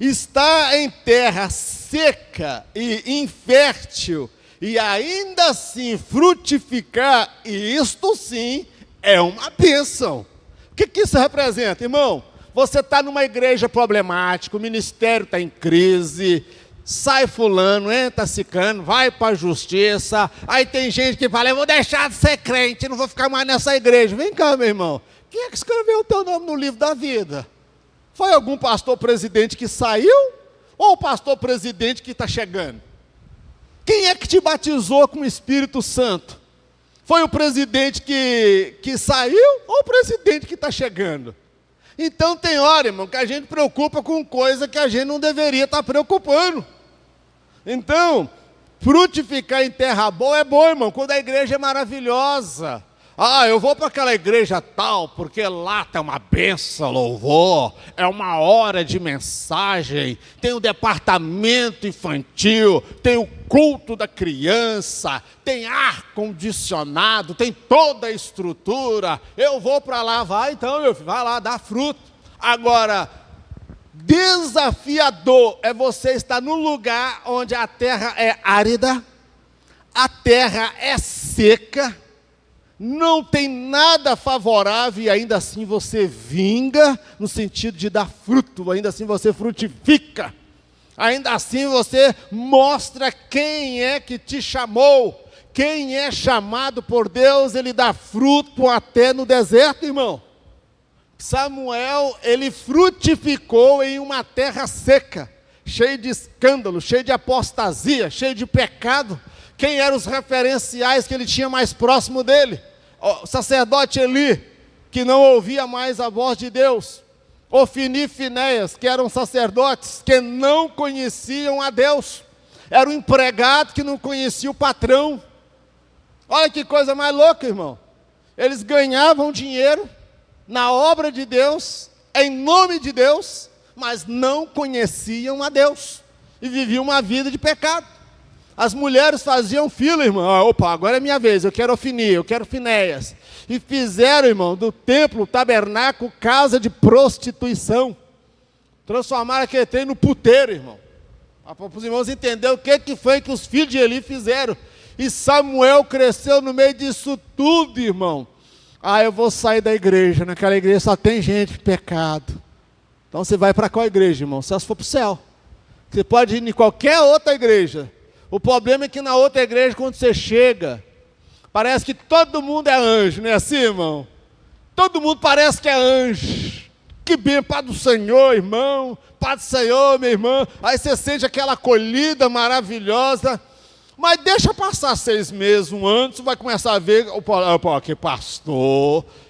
está em terra seca e infértil, e ainda assim frutificar, e isto sim é uma bênção. O que isso representa, irmão? Você está numa igreja problemática, o ministério está em crise, sai fulano, entra ciclano, vai para a justiça, aí tem gente que fala, eu vou deixar de ser crente, não vou ficar mais nessa igreja. Vem cá, meu irmão, quem é que escreveu o teu nome no livro da vida? Foi algum pastor presidente que saiu? Ou o pastor presidente que está chegando? Quem é que te batizou com o Espírito Santo? Foi o presidente que saiu ou o presidente que está chegando? Então tem hora, irmão, que a gente preocupa com coisa que a gente não deveria estar preocupando. Então, frutificar em terra boa é bom, irmão, quando a igreja é maravilhosa. Eu vou para aquela igreja tal, porque lá tem uma benção, louvor, é uma hora de mensagem, tem o departamento infantil, tem o culto da criança, tem ar condicionado, tem toda a estrutura. Eu vou para lá, vai então, meu filho, vai lá, dá fruto. Agora, desafiador é você estar num lugar onde a terra é árida, a terra é seca, não tem nada favorável e ainda assim você vinga, no sentido de dar fruto, ainda assim você frutifica, ainda assim você mostra quem é que te chamou, quem é chamado por Deus, ele dá fruto até no deserto, irmão. Samuel, ele frutificou em uma terra seca, cheia de escândalo, cheia de apostasia, cheia de pecado. Quem eram os referenciais que ele tinha mais próximo dele? O sacerdote Eli, que não ouvia mais a voz de Deus. Ofni e Finéias, que eram sacerdotes, que não conheciam a Deus. Era um empregado que não conhecia o patrão. Olha que coisa mais louca, irmão. Eles ganhavam dinheiro na obra de Deus, em nome de Deus, mas não conheciam a Deus. E viviam uma vida de pecado. As mulheres faziam fila, irmão. Opa, agora é minha vez, eu quero Ofni, eu quero Finéias. E fizeram, irmão, do templo, o tabernáculo, casa de prostituição. Transformaram aquele trem no puteiro, irmão. Para os irmãos entenderem o que foi que os filhos de Eli fizeram. E Samuel cresceu no meio disso tudo, irmão. Eu vou sair da igreja, naquela igreja só tem gente de pecado. Então você vai para qual igreja, irmão? Só se for para o céu. Você pode ir em qualquer outra igreja. O problema é que na outra igreja, quando você chega, parece que todo mundo é anjo, não é assim, irmão? Todo mundo parece que é anjo. Que bem, Pai do Senhor, irmão. Pai do Senhor, minha irmã. Aí você sente aquela acolhida maravilhosa. Mas deixa passar 6 meses, um ano, você vai começar a ver,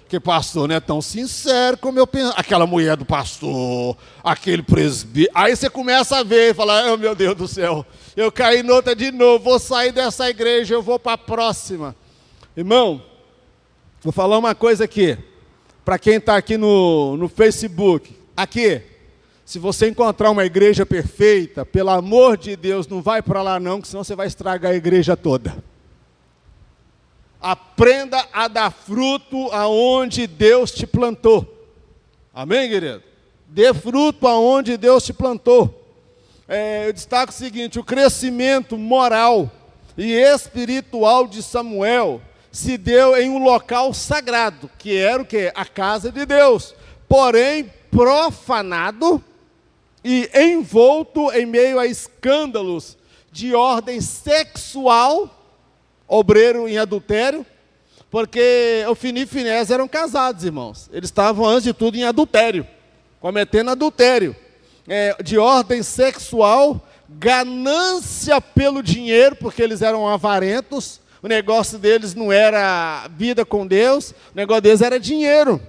que pastor não é tão sincero como eu penso. Aquela mulher do pastor, aquele presbítero. Aí você começa a ver e fala, oh meu Deus do céu, eu caí noutra de novo, vou sair dessa igreja, eu vou para a próxima. Irmão, vou falar uma coisa aqui, para quem está aqui no Facebook, aqui. Se você encontrar uma igreja perfeita, pelo amor de Deus, não vai para lá não, que senão você vai estragar a igreja toda. Aprenda a dar fruto aonde Deus te plantou. Amém, querido? Dê fruto aonde Deus te plantou. Eu destaco o seguinte, o crescimento moral e espiritual de Samuel se deu em um local sagrado, que era o quê? A casa de Deus. Porém, profanado e envolto em meio a escândalos de ordem sexual, obreiro em adultério, porque Ofni e Finéias eram casados, irmãos. Eles estavam, antes de tudo, em adultério, cometendo adultério. De ordem sexual, ganância pelo dinheiro, porque eles eram avarentos, o negócio deles não era vida com Deus, o negócio deles era dinheiro.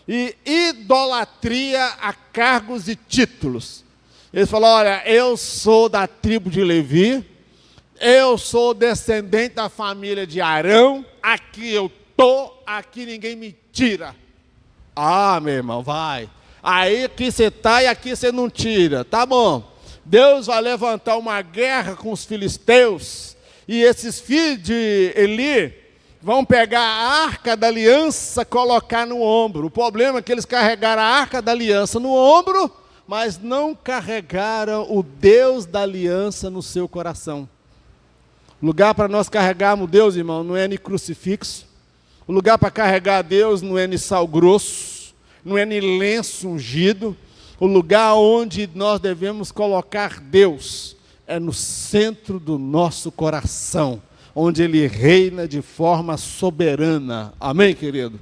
E idolatria a cargos e títulos. Eles falaram, olha, eu sou da tribo de Levi, eu sou descendente da família de Arão, aqui eu estou, aqui ninguém me tira. Ah, meu irmão, vai. Aí aqui você está e aqui você não tira. Tá bom. Deus vai levantar uma guerra com os filisteus, e esses filhos de Eli vão pegar a arca da aliança, colocar no ombro. O problema é que eles carregaram a arca da aliança no ombro, mas não carregaram o Deus da aliança no seu coração. O lugar para nós carregarmos Deus, irmão, não é nem crucifixo. O lugar para carregar Deus não é nem sal grosso, não é nem lenço ungido. O lugar onde nós devemos colocar Deus é no centro do nosso coração, onde Ele reina de forma soberana. Amém, querido?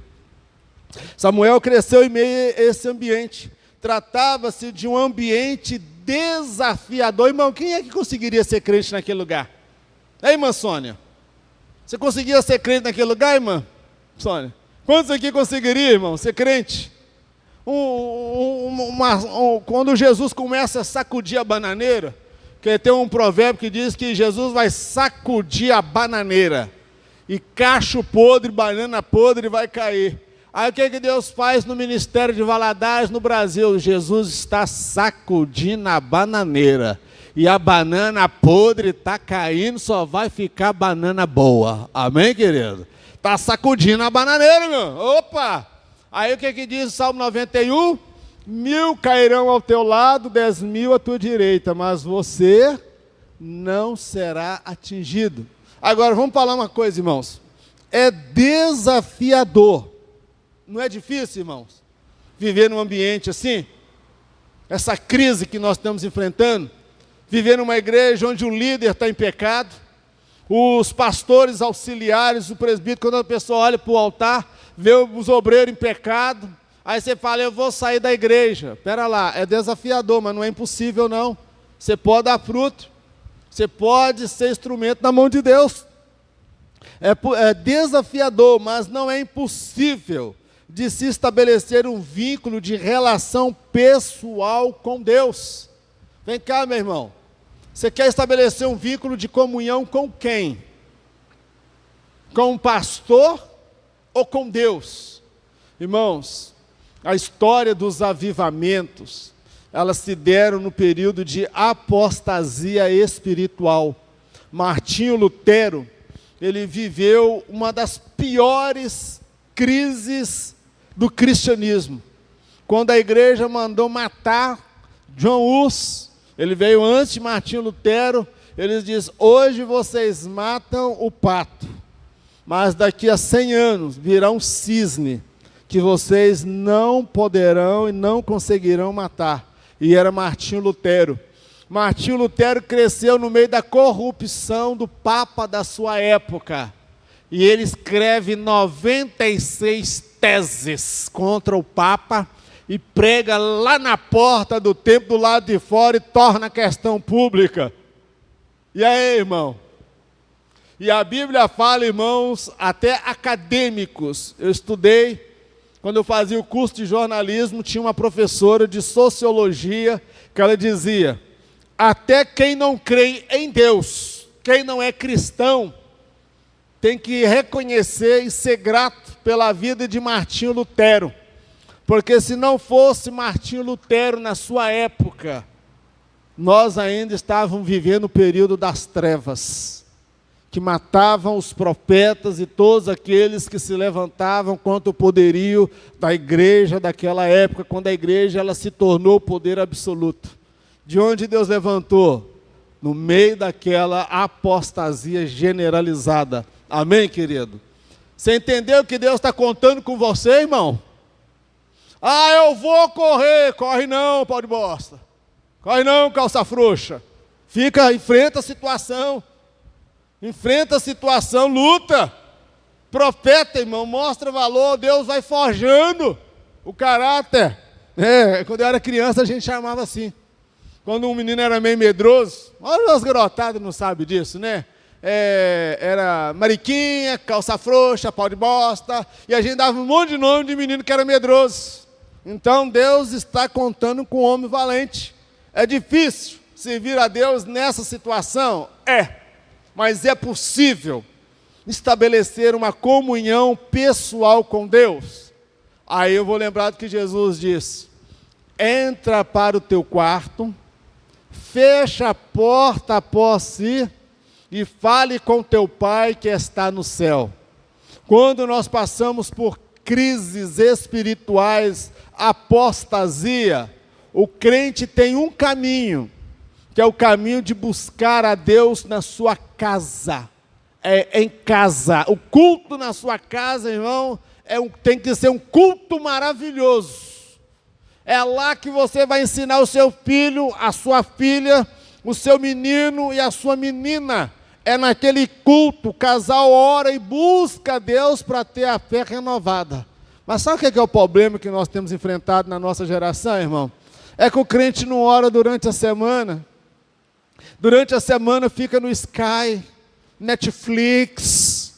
Samuel cresceu em meio a esse ambiente. Tratava-se de um ambiente desafiador. Irmão, quem é que conseguiria ser crente naquele lugar? Ei, irmã Sônia? Você conseguia ser crente naquele lugar, irmã Sônia? Quantos aqui conseguiriam, irmão, ser crente? Quando Jesus começa a sacudir a bananeira, que tem um provérbio que diz que Jesus vai sacudir a bananeira, e cacho podre, banana podre vai cair. Aí o que Deus faz no ministério de Valadares no Brasil? Jesus está sacudindo a bananeira, e a banana podre está caindo, só vai ficar banana boa. Amém, querido? Está sacudindo a bananeira, meu. Opa! Aí o que diz o Salmo 91? 1000 cairão ao teu lado, 10.000 à tua direita, mas você não será atingido. Agora, vamos falar uma coisa, irmãos. É desafiador. Não é difícil, irmãos, viver num ambiente assim? Essa crise que nós estamos enfrentando. Viver numa igreja onde o líder está em pecado, os pastores auxiliares, o presbítero, quando a pessoa olha para o altar, vê os obreiros em pecado, aí você fala, eu vou sair da igreja. Espera lá, é desafiador, mas não é impossível não. Você pode dar fruto, você pode ser instrumento na mão de Deus. É desafiador, mas não é impossível de se estabelecer um vínculo de relação pessoal com Deus. Vem cá, meu irmão. Você quer estabelecer um vínculo de comunhão com quem? Com um pastor ou com Deus? Irmãos, a história dos avivamentos, elas se deram no período de apostasia espiritual. Martinho Lutero, ele viveu uma das piores crises do cristianismo, quando a igreja mandou matar John Hus. Ele veio antes de Martinho Lutero. Ele diz, hoje vocês matam o pato, mas daqui a 100 anos virá um cisne, que vocês não poderão e não conseguirão matar. E era Martinho Lutero. Martinho Lutero cresceu no meio da corrupção do Papa da sua época, e ele escreve 96 teses contra o Papa e prega lá na porta do templo do lado de fora e torna a questão pública. E aí, irmão? E a Bíblia fala, irmãos, até acadêmicos. Eu estudei, quando eu fazia o curso de jornalismo, tinha uma professora de sociologia que ela dizia: até quem não crê em Deus, quem não é cristão, tem que reconhecer e ser grato pela vida de Martinho Lutero. Porque se não fosse Martinho Lutero na sua época, nós ainda estávamos vivendo o período das trevas, que matavam os profetas e todos aqueles que se levantavam contra o poderio da igreja daquela época, quando a igreja ela se tornou o poder absoluto. De onde Deus levantou? No meio daquela apostasia generalizada. Amém, querido? Você entendeu o que Deus está contando com você, irmão? Ah, eu vou correr. Corre não, pau de bosta. Corre não, calça frouxa. Enfrenta a situação. Enfrenta a situação, luta. Profeta, irmão, mostra valor. Deus vai forjando o caráter. Quando eu era criança a gente chamava assim. Quando um menino era meio medroso, olha as garotadas não sabem disso, né? Era mariquinha, calça frouxa, pau de bosta, e a gente dava um monte de nome de menino que era medroso. Então Deus está contando com um homem valente. É difícil servir a Deus nessa situação? Mas é possível estabelecer uma comunhão pessoal com Deus. Aí eu vou lembrar do que Jesus disse: entra para o teu quarto, fecha a porta após si e fale com teu Pai que está no céu. Quando nós passamos por crises espirituais, apostasia, o crente tem um caminho, que é o caminho de buscar a Deus na sua casa. Em casa. O culto na sua casa, irmão, tem que ser um culto maravilhoso. É lá que você vai ensinar o seu filho, a sua filha, o seu menino e a sua menina. É naquele culto, o casal ora e busca a Deus para ter a fé renovada. Mas sabe o que é o problema que nós temos enfrentado na nossa geração, irmão? É que o crente não ora durante a semana. Durante a semana fica no Sky, Netflix,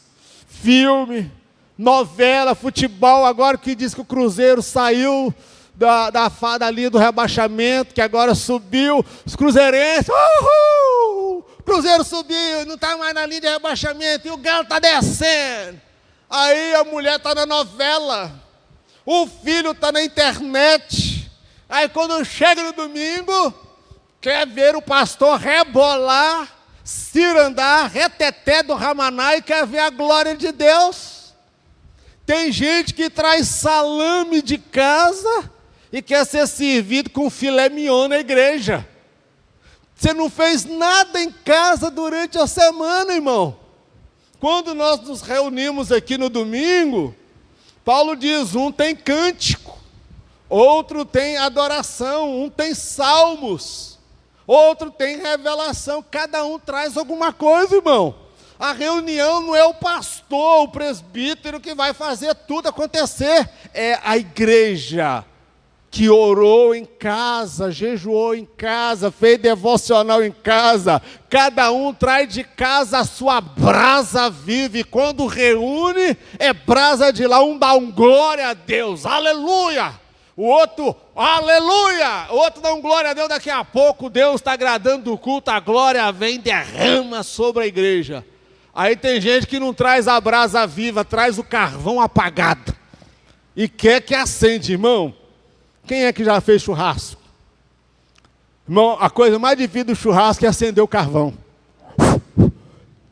filme, novela, futebol. Agora que diz que o Cruzeiro saiu da fada ali do rebaixamento, que agora subiu, os cruzeirenses, uhul! Cruzeiro subiu, não está mais na linha de rebaixamento, e o Galo está descendo. Aí a mulher está na novela, o filho está na internet. Aí quando chega no domingo, quer ver o pastor rebolar, cirandar, reteté do Ramaná, e quer ver a glória de Deus. Tem gente que traz salame de casa e quer ser servido com filé mignon na igreja. Você não fez nada em casa durante a semana, irmão. Quando nós nos reunimos aqui no domingo, Paulo diz, um tem cântico, outro tem adoração, um tem salmos, outro tem revelação, cada um traz alguma coisa, irmão. A reunião não é o pastor, o presbítero que vai fazer tudo acontecer, é a igreja que orou em casa, jejuou em casa, fez devocional em casa. Cada um traz de casa a sua brasa viva, e quando reúne, é brasa de lá. Um dá um glória a Deus, aleluia. O outro, aleluia. O outro dá um glória a Deus. Daqui a pouco Deus está agradando do culto, a glória vem, derrama sobre a igreja. Aí tem gente que não traz a brasa viva, traz o carvão apagado e quer que acende, irmão. Quem é que já fez churrasco? Irmão, a coisa mais difícil do churrasco é acender o carvão.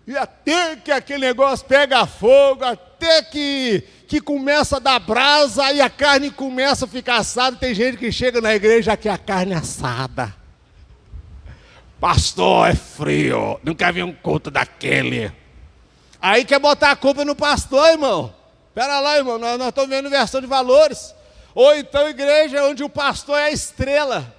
E até que aquele negócio pega fogo, até que começa a dar brasa e a carne começa a ficar assada. Tem gente que chega na igreja que a carne é assada. Pastor, é frio, nunca vi um culto daquele. Aí quer botar a culpa no pastor, irmão. Espera lá, irmão, nós estamos vendo inversão de valores. Ou então igreja onde o pastor é a estrela.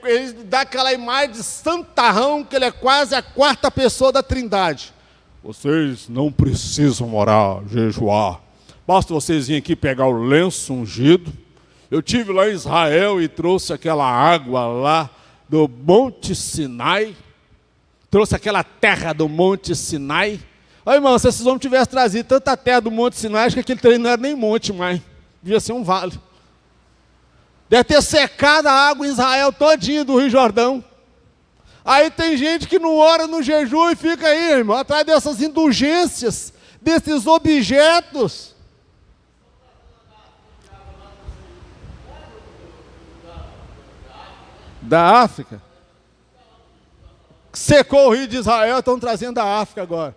Ele dá aquela imagem de santarrão, que ele é quase a quarta pessoa da Trindade. vocês não precisam orar, jejuar. Basta vocês virem aqui pegar o lenço ungido. Eu tive lá em Israel e trouxe aquela água lá do Monte Sinai. Trouxe aquela terra do Monte Sinai. Aí, irmão, se esses homens tivessem trazido tanta terra do Monte Sinai, acho que aquele trem não era nem monte mais. Devia ser um vale. Deve ter secado a água em Israel todinha do Rio Jordão. Aí tem gente que não ora no jejum e fica aí, irmão, atrás dessas indulgências, desses objetos. Da África. Secou o rio de Israel, estão trazendo da África agora.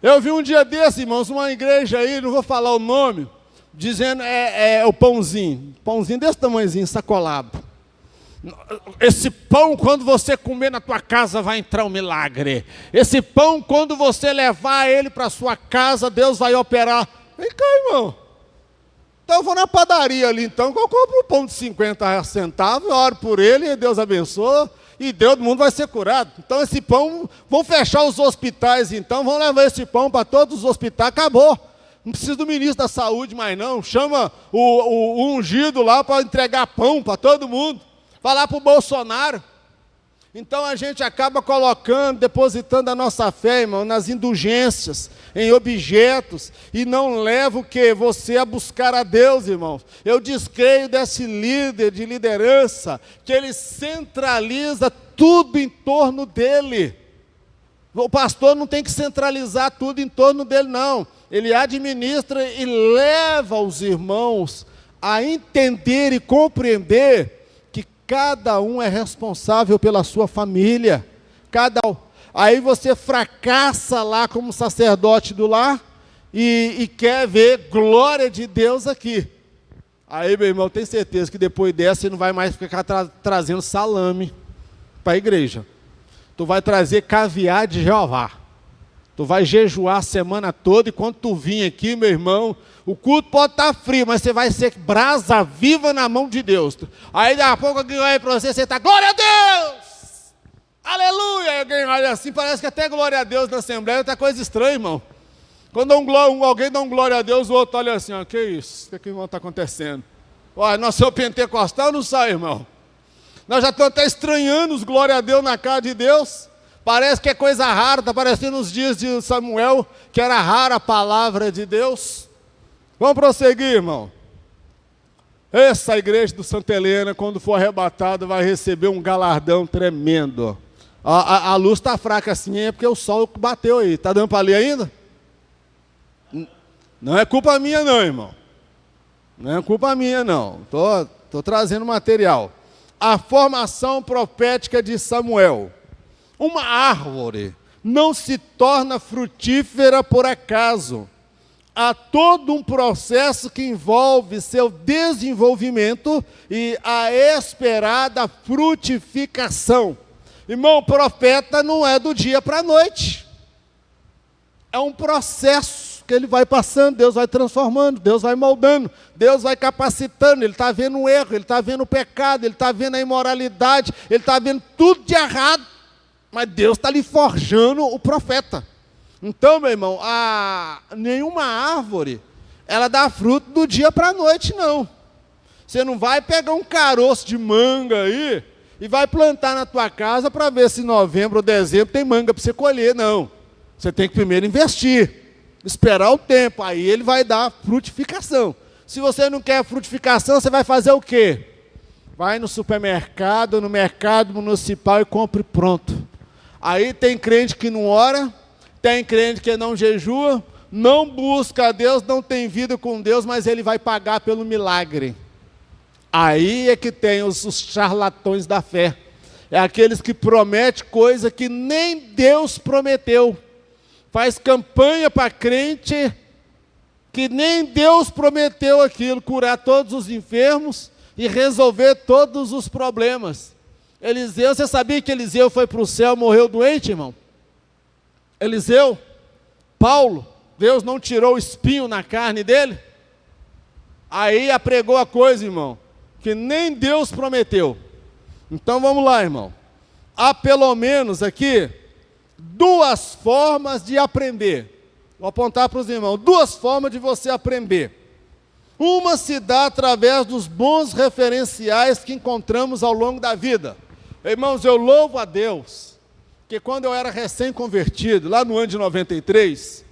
Eu vi um dia desse, irmãos, uma igreja aí, não vou falar o nome, dizendo o pãozinho desse tamanhozinho, sacolado. Esse pão, quando você comer na tua casa, vai entrar um milagre. Esse pão, quando você levar ele para sua casa, Deus vai operar. Vem cá, irmão. Então eu vou na padaria ali, então, que eu compro um pão de 50 centavos, eu oro por ele, e Deus abençoa, e Deus, o mundo vai ser curado. Então esse pão, vão fechar os hospitais, então, vão levar esse pão para todos os hospitais, acabou. Não precisa do ministro da saúde mais não, chama o ungido lá para entregar pão para todo mundo, falar para o Bolsonaro. Então a gente acaba colocando, depositando a nossa fé, irmão, nas indulgências, em objetos, e não leva o quê? Você a buscar a Deus, irmãos. Eu descreio desse líder de liderança, que ele centraliza tudo em torno dele. O pastor não tem que centralizar tudo em torno dele, não. Ele administra e leva os irmãos a entender e compreender que cada um é responsável pela sua família. Aí você fracassa lá como sacerdote do lar e quer ver glória de Deus aqui. Aí, meu irmão, tem certeza que depois dessa você não vai mais ficar trazendo salame para a igreja. Tu vai trazer caviar de Jeová. Tu vai jejuar a semana toda, e quando tu vir aqui, meu irmão, o culto pode estar frio, mas você vai ser brasa viva na mão de Deus. Aí daqui a pouco alguém olha para você está, glória a Deus! Aleluia! Aí alguém olha assim, parece que até glória a Deus na Assembleia é outra coisa estranha, irmão. Quando alguém dá um glória a Deus, o outro olha assim, ó, que isso? O que está acontecendo? Olha, nós somos pentecostal, não sai, irmão. Nós já estamos até estranhando os glória a Deus na cara de Deus. Parece que é coisa rara, está parecendo nos dias de Samuel, que era rara a palavra de Deus. Vamos prosseguir, irmão. Essa igreja do Santa Helena, quando for arrebatada, vai receber um galardão tremendo. A luz está fraca assim, é porque o sol bateu aí. Está dando para ler ainda? Não é culpa minha não, irmão. Não é culpa minha não. Estou trazendo material. A formação profética de Samuel. Uma árvore não se torna frutífera por acaso. Há todo um processo que envolve seu desenvolvimento e a esperada frutificação. Irmão, profeta não é do dia para a noite. É um processo que ele vai passando, Deus vai transformando, Deus vai moldando, Deus vai capacitando. Ele está vendo o erro, ele está vendo o pecado, ele está vendo a imoralidade, ele está vendo tudo de errado. Mas Deus está lhe forjando o profeta. Então, meu irmão, nenhuma árvore, ela dá fruto do dia para a noite, não. Você não vai pegar um caroço de manga aí e vai plantar na tua casa para ver se em novembro ou dezembro tem manga para você colher, não. Você tem que primeiro investir, esperar o tempo, aí ele vai dar frutificação. Se você não quer frutificação, você vai fazer o quê? Vai no supermercado, no mercado municipal e compre pronto. Aí tem crente que não ora, tem crente que não jejua, não busca a Deus, não tem vida com Deus, mas ele vai pagar pelo milagre. Aí é que tem os charlatões da fé. É aqueles que prometem coisa que nem Deus prometeu. Faz campanha para crente que nem Deus prometeu aquilo, curar todos os enfermos e resolver todos os problemas. Eliseu, você sabia que Eliseu foi para o céu, morreu doente, irmão? Eliseu, Paulo, Deus não tirou o espinho na carne dele? Aí apregou a coisa, irmão, que nem Deus prometeu. Então vamos lá, irmão. há pelo menos aqui duas formas de aprender. Vou apontar para os irmãos, duas formas de você aprender. Uma se dá através dos bons referenciais que encontramos ao longo da vida. Irmãos, eu louvo a Deus, que quando eu era recém-convertido, lá no ano de 93,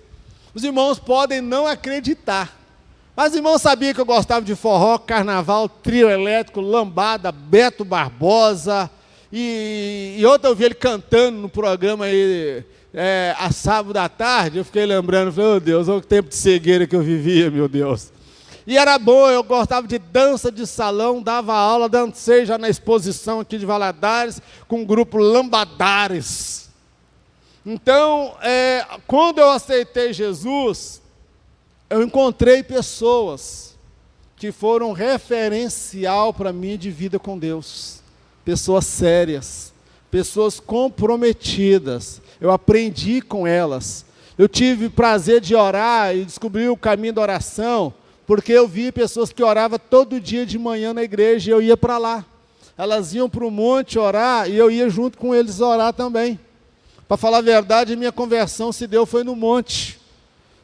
os irmãos podem não acreditar, mas os irmãos sabiam que eu gostava de forró, carnaval, trio elétrico, lambada, Beto Barbosa, e ontem eu vi ele cantando no programa aí, a sábado à tarde, eu fiquei lembrando, falei, oh Deus, olha o tempo de cegueira que eu vivia, meu Deus. E era bom, eu gostava de dança de salão, dava aula, dancei já na exposição aqui de Valadares, com o grupo Lambadares. Então, quando eu aceitei Jesus, eu encontrei pessoas que foram referencial para mim de vida com Deus. Pessoas sérias, pessoas comprometidas. Eu aprendi com elas. Eu tive prazer de orar e descobri o caminho da oração, porque eu vi pessoas que oravam todo dia de manhã na igreja e eu ia para lá. Elas iam para o monte orar e eu ia junto com eles orar também. Para falar a verdade, minha conversão se deu foi no monte.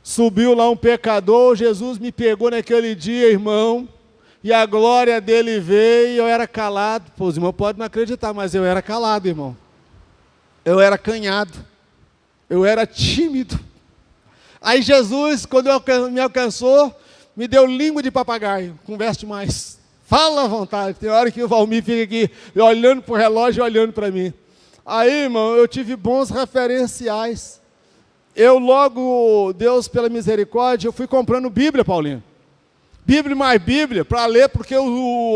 Subiu lá um pecador, Jesus me pegou naquele dia, irmão, e a glória dele veio e eu era calado. Pô, os irmãos podem não acreditar, mas eu era calado, irmão. Eu era acanhado. Eu era tímido. Aí Jesus, quando me alcançou, me deu língua de papagaio. Converse mais. Fala à vontade. Tem hora que o Valmir fica aqui olhando para o relógio e olhando para mim. Aí, irmão, eu tive bons referenciais. Eu logo, Deus pela misericórdia, eu fui comprando Bíblia, Paulinho. Bíblia mais Bíblia, para ler, porque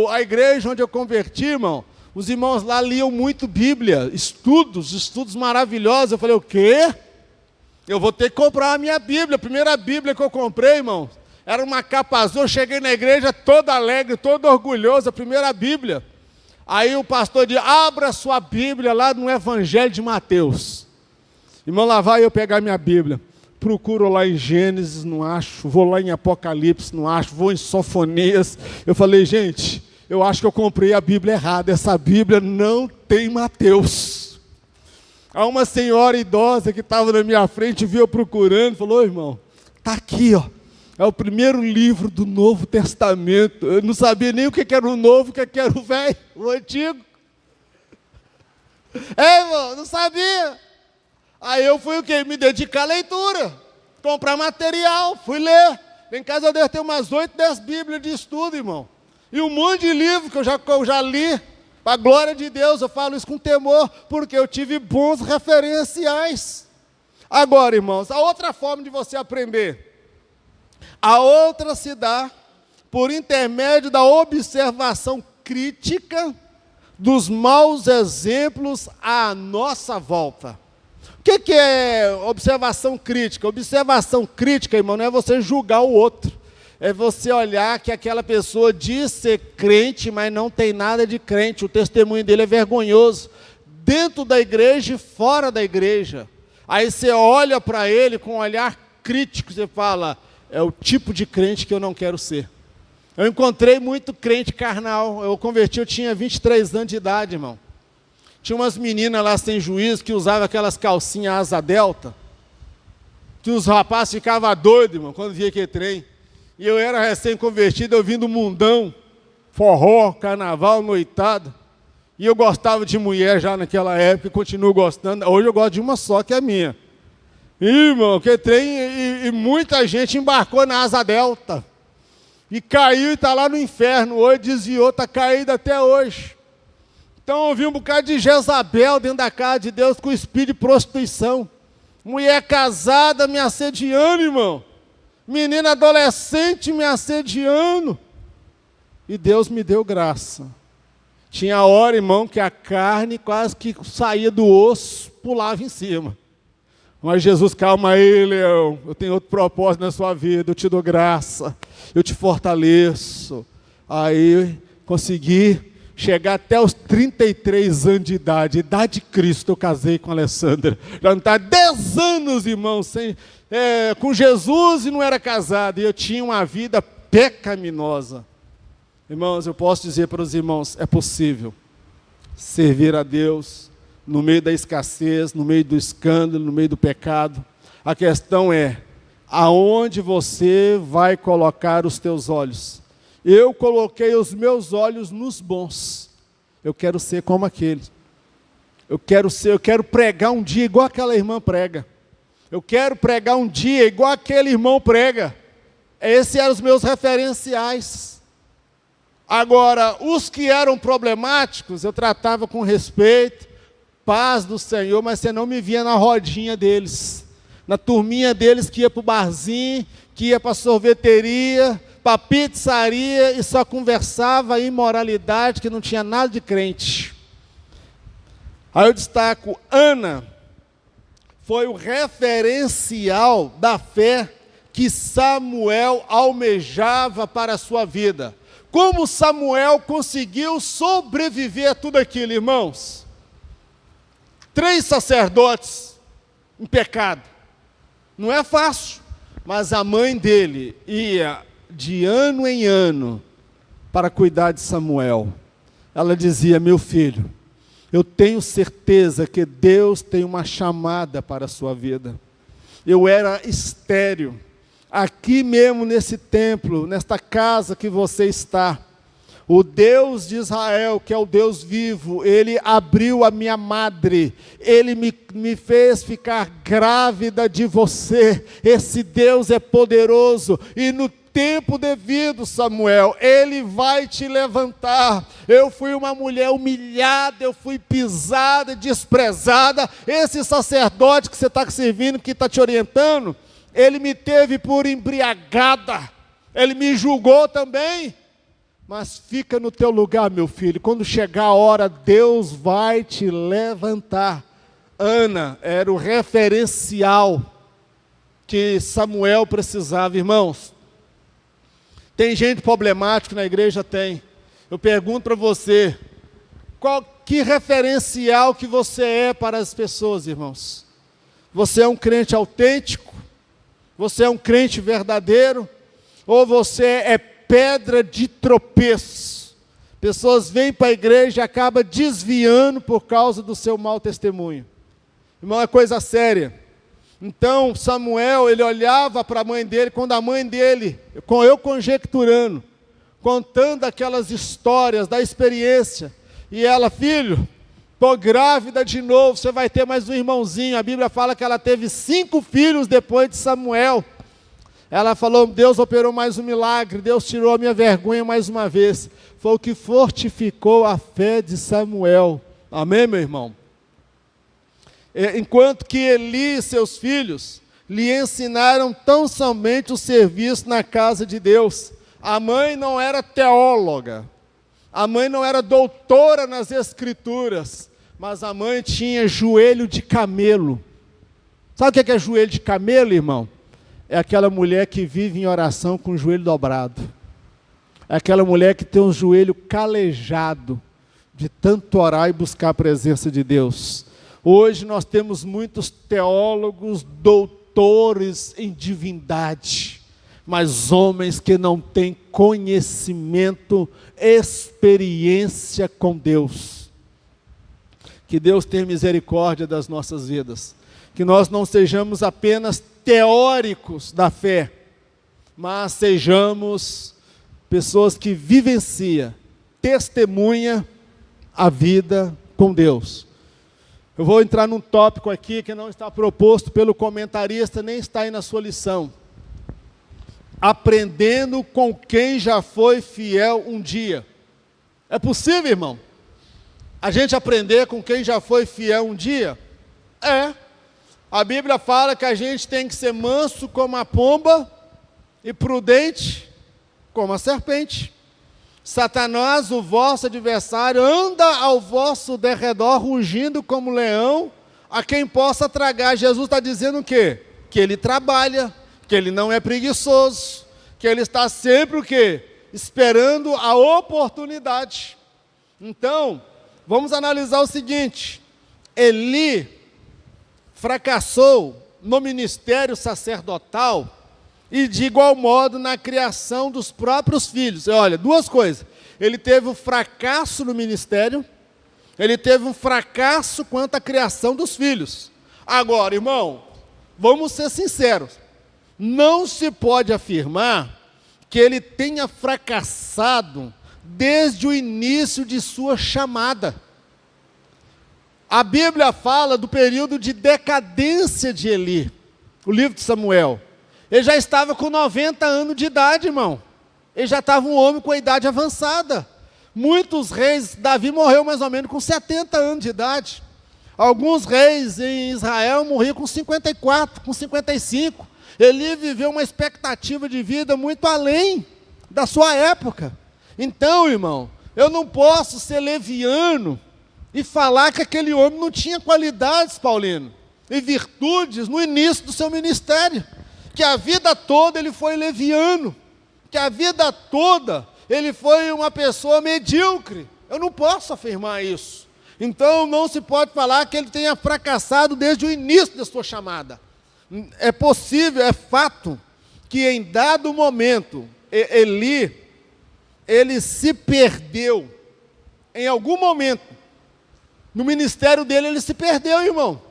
a igreja onde eu converti, irmão, os irmãos lá liam muito Bíblia, estudos maravilhosos. Eu falei, o quê? Eu vou ter que comprar a minha Bíblia. A primeira Bíblia que eu comprei, irmão, era uma capa azul. Eu cheguei na igreja todo alegre, todo orgulhoso, a primeira Bíblia. Aí o pastor disse, abra sua Bíblia lá no Evangelho de Mateus. Irmão, lá vai eu pegar minha Bíblia. Procuro lá em Gênesis, não acho. Vou lá em Apocalipse, não acho. Vou em Sofonias. Eu falei, gente, eu acho que eu comprei a Bíblia errada. Essa Bíblia não tem Mateus. Há uma senhora idosa que estava na minha frente, viu eu procurando, falou, irmão, está aqui, ó. É o primeiro livro do Novo Testamento. Eu não sabia nem o que era o novo, o que era o velho, o antigo. Irmão, não sabia. Aí eu fui o quê? Me dedicar à leitura, comprar material, fui ler. Em casa eu devo ter umas 8, 10 Bíblias de estudo, irmão. E um monte de livro que eu já li. Para a glória de Deus, eu falo isso com temor, porque eu tive bons referenciais. Agora, irmãos, a outra forma de você aprender, a outra se dá por intermédio da observação crítica dos maus exemplos à nossa volta. O que é observação crítica? Observação crítica, irmão, não é você julgar o outro. É você olhar que aquela pessoa diz ser crente, mas não tem nada de crente. O testemunho dele é vergonhoso, dentro da igreja e fora da igreja. Aí você olha para ele com um olhar crítico, você fala, é o tipo de crente que eu não quero ser. Eu encontrei muito crente carnal. Eu converti, eu tinha 23 anos de idade, irmão. Tinha umas meninas lá sem juízo que usavam aquelas calcinhas asa delta, que os rapazes ficavam doidos, irmão, quando via aquele trem. E eu era recém-convertido, eu vim do mundão, forró, carnaval, noitada. E eu gostava de mulher já naquela época, e continuo gostando. Hoje eu gosto de uma só, que é a minha. Irmão, que trem, e muita gente embarcou na asa delta. E caiu e está lá no inferno. Hoje desviou, está caído até hoje. Então eu vi um bocado de Jezabel dentro da casa de Deus com espírito de prostituição. Mulher casada me assediando, irmão. Menina adolescente me assediando. E Deus me deu graça. Tinha hora, irmão, que a carne quase que saía do osso, pulava em cima. Mas Jesus, calma aí, Leão. Eu tenho outro propósito na sua vida. Eu te dou graça. Eu te fortaleço. Aí consegui chegar até os 33 anos de idade. Idade de Cristo, eu casei com a Alessandra. Já não está 10 anos, irmão, com Jesus e não era casado. E eu tinha uma vida pecaminosa. Irmãos, eu posso dizer para os irmãos, é possível servir a Deus, no meio da escassez, no meio do escândalo, no meio do pecado. A questão é, aonde você vai colocar os teus olhos? Eu coloquei os meus olhos nos bons. Eu quero ser como aquele. Eu quero pregar um dia igual aquela irmã prega. Eu quero pregar um dia igual aquele irmão prega. Esses eram os meus referenciais. Agora, os que eram problemáticos, eu tratava com respeito, paz do Senhor, mas você não me via na rodinha deles, na turminha deles que ia para o barzinho, que ia para a sorveteria, para a pizzaria e só conversava imoralidade, que não tinha nada de crente. Aí eu destaco, Ana foi o referencial da fé que Samuel almejava para a sua vida. Como Samuel conseguiu sobreviver a tudo aquilo, irmãos? 3 sacerdotes em pecado. Não é fácil, mas a mãe dele ia de ano em ano para cuidar de Samuel. Ela dizia, meu filho, eu tenho certeza que Deus tem uma chamada para a sua vida. Eu era estéril. Aqui mesmo nesse templo, nesta casa que você está, o Deus de Israel, que é o Deus vivo, Ele abriu a minha madre, Ele me fez ficar grávida de você. Esse Deus é poderoso e no tempo devido, Samuel, Ele vai te levantar. Eu fui uma mulher humilhada, eu fui pisada, desprezada. Esse sacerdote que você está servindo, que está te orientando, ele me teve por embriagada, ele me julgou também. Mas fica no teu lugar, meu filho, quando chegar a hora, Deus vai te levantar. Ana era o referencial que Samuel precisava, irmãos. Tem gente problemática na igreja? Tem. Eu pergunto para você, que referencial que você é para as pessoas, irmãos? Você é um crente autêntico? Você é um crente verdadeiro? Ou você é pedra de tropeço? Pessoas vêm para a igreja e acabam desviando por causa do seu mau testemunho. Irmão, é coisa séria. Então, Samuel, ele olhava para a mãe dele, quando a mãe dele, eu conjecturando, contando aquelas histórias da experiência, e ela, filho, estou grávida de novo, você vai ter mais um irmãozinho. A Bíblia fala que ela teve 5 filhos depois de Samuel. Ela falou, Deus operou mais um milagre, Deus tirou a minha vergonha mais uma vez. Foi o que fortificou a fé de Samuel. Amém, meu irmão? Enquanto que Eli e seus filhos lhe ensinaram tão somente o serviço na casa de Deus. A mãe não era teóloga, a mãe não era doutora nas escrituras, mas a mãe tinha joelho de camelo. Sabe o que é joelho de camelo, irmão? É aquela mulher que vive em oração com o joelho dobrado. É aquela mulher que tem um joelho calejado de tanto orar e buscar a presença de Deus. Hoje nós temos muitos teólogos, doutores em divindade, mas homens que não têm conhecimento, experiência com Deus. Que Deus tenha misericórdia das nossas vidas. Que nós não sejamos apenas teóricos da fé, mas sejamos pessoas que vivenciam, testemunham a vida com Deus. Eu vou entrar num tópico aqui que não está proposto pelo comentarista, nem está aí na sua lição. Aprendendo com quem já foi fiel um dia. É possível, irmão? A gente aprender com quem já foi fiel um dia? É. A Bíblia fala que a gente tem que ser manso como a pomba e prudente como a serpente. Satanás, o vosso adversário, anda ao vosso derredor, rugindo como leão, a quem possa tragar. Jesus está dizendo o quê? Que ele trabalha, que ele não é preguiçoso, que ele está sempre o quê? Esperando a oportunidade. Então, vamos analisar o seguinte: Eli fracassou no ministério sacerdotal e de igual modo na criação dos próprios filhos. Olha, 2 coisas. Ele teve o fracasso no ministério Ele teve um fracasso quanto à criação dos filhos. Agora, irmão, vamos ser sinceros. Não se pode afirmar que ele tenha fracassado desde o início de sua chamada. A Bíblia fala do período de decadência de Eli, o livro de Samuel. Ele já estava com 90 anos de idade, irmão. Ele já estava um homem com a idade avançada. Muitos reis, Davi morreu mais ou menos com 70 anos de idade. Alguns reis em Israel morriam com 54, com 55. Eli viveu uma expectativa de vida muito além da sua época. Então, irmão, eu não posso ser leviano e falar que aquele homem não tinha qualidades, Paulino, e virtudes no início do seu ministério. Que a vida toda ele foi leviano. Que a vida toda ele foi uma pessoa medíocre. Eu não posso afirmar isso. Então não se pode falar que ele tenha fracassado desde o início da sua chamada. É possível, é fato, que em dado momento, ele se perdeu. Em algum momento, no ministério dele, ele se perdeu, irmão.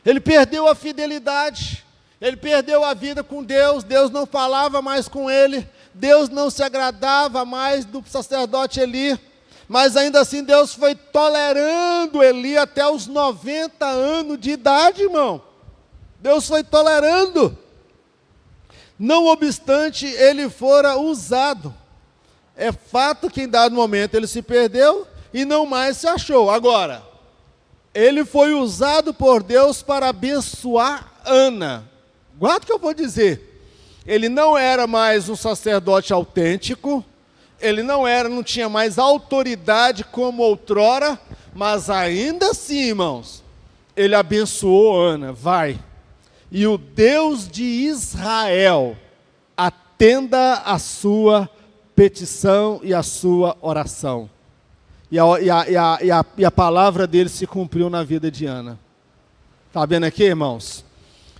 Ele perdeu a fidelidade, ele perdeu a vida com Deus, Deus não falava mais com ele, Deus não se agradava mais do sacerdote Eli, mas ainda assim Deus foi tolerando Eli até os 90 anos de idade, irmão. Deus foi tolerando. Não obstante, ele fora usado. É fato que em dado momento ele se perdeu e não mais se achou. Agora, ele foi usado por Deus para abençoar Ana. Guarda o que eu vou dizer. Ele não era mais um sacerdote autêntico, ele não tinha mais autoridade como outrora, mas ainda assim, irmãos, ele abençoou Ana. Vai. E o Deus de Israel atenda a sua petição e a sua oração. E a palavra dele se cumpriu na vida de Ana. Está vendo aqui, irmãos?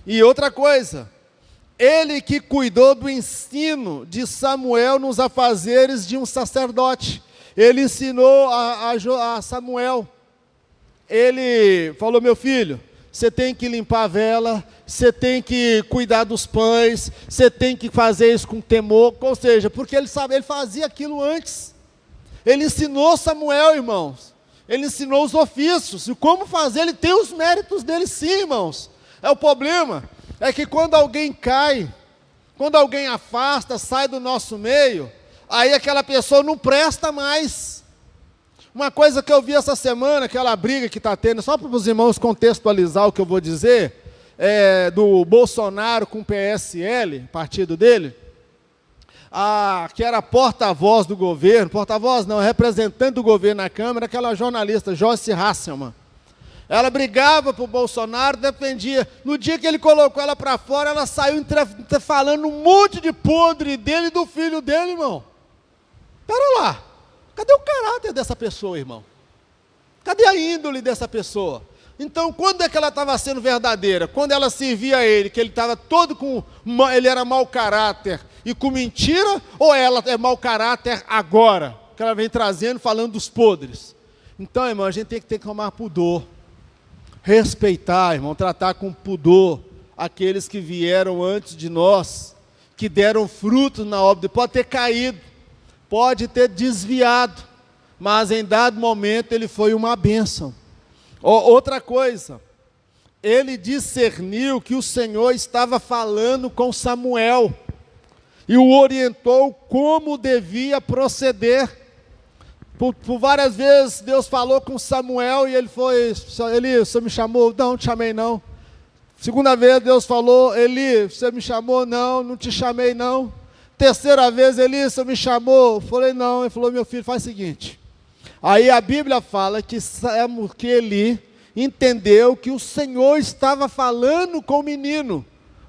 E outra coisa, ele que cuidou do ensino de Samuel nos afazeres de um sacerdote. Ele ensinou a Samuel. Ele falou: meu filho, você tem que limpar a vela, você tem que cuidar dos pães, você tem que fazer isso com temor. Ou seja, porque ele fazia aquilo antes. Ele ensinou Samuel, irmãos. Ele ensinou os ofícios. E como fazer, ele tem os méritos dele sim, irmãos. O problema é que quando alguém cai, quando alguém afasta, sai do nosso meio, aí aquela pessoa não presta mais. Uma coisa que eu vi essa semana, aquela briga que está tendo, só para os irmãos contextualizar o que eu vou dizer, do Bolsonaro com o PSL, partido dele, que era porta-voz do governo, porta-voz não, representante do governo na Câmara, aquela jornalista, Joyce Hasselman. Ela brigava para o Bolsonaro, defendia. No dia que ele colocou ela para fora, ela saiu falando um monte de podre dele e do filho dele, irmão. Espera lá. Cadê o caráter dessa pessoa, irmão? Cadê a índole dessa pessoa? Então, quando é que ela estava sendo verdadeira? Quando ela servia a ele, que ele estava todo ele era mau caráter e com mentira, ou ela é mau caráter agora, que ela vem trazendo, falando dos podres? Então, irmão, a gente tem que ter que tomar pudor. Respeitar, irmão, tratar com pudor aqueles que vieram antes de nós, que deram frutos na obra. Pode ter caído, pode ter desviado, mas em dado momento ele foi uma bênção. Outra coisa, ele discerniu que o Senhor estava falando com Samuel e o orientou como devia proceder. Por várias vezes Deus falou com Samuel e ele você me chamou? Não, não te chamei não. Segunda vez Deus falou: Eli, você me chamou? Não, não te chamei não. Terceira vez: Eli, você me chamou? Eu falei não. Ele falou: meu filho, faz o seguinte. Aí a Bíblia fala que Eli entendeu que o Senhor estava falando com o menino,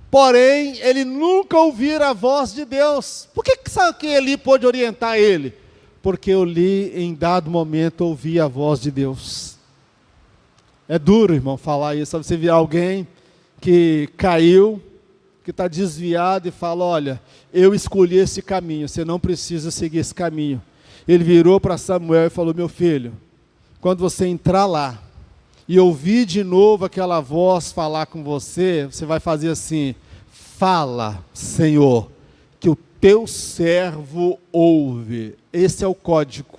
porém ele nunca ouvira a voz de Deus. Por que Eli pôde orientar ele? Porque Eli, em dado momento, ouvia a voz de Deus. É duro, irmão, falar isso. Você vê alguém que caiu, que está desviado e fala: olha, eu escolhi esse caminho, você não precisa seguir esse caminho. Ele virou para Samuel e falou: meu filho, quando você entrar lá e ouvir de novo aquela voz falar com você, você vai fazer assim: fala, Senhor, que o teu servo ouve. Esse é o código,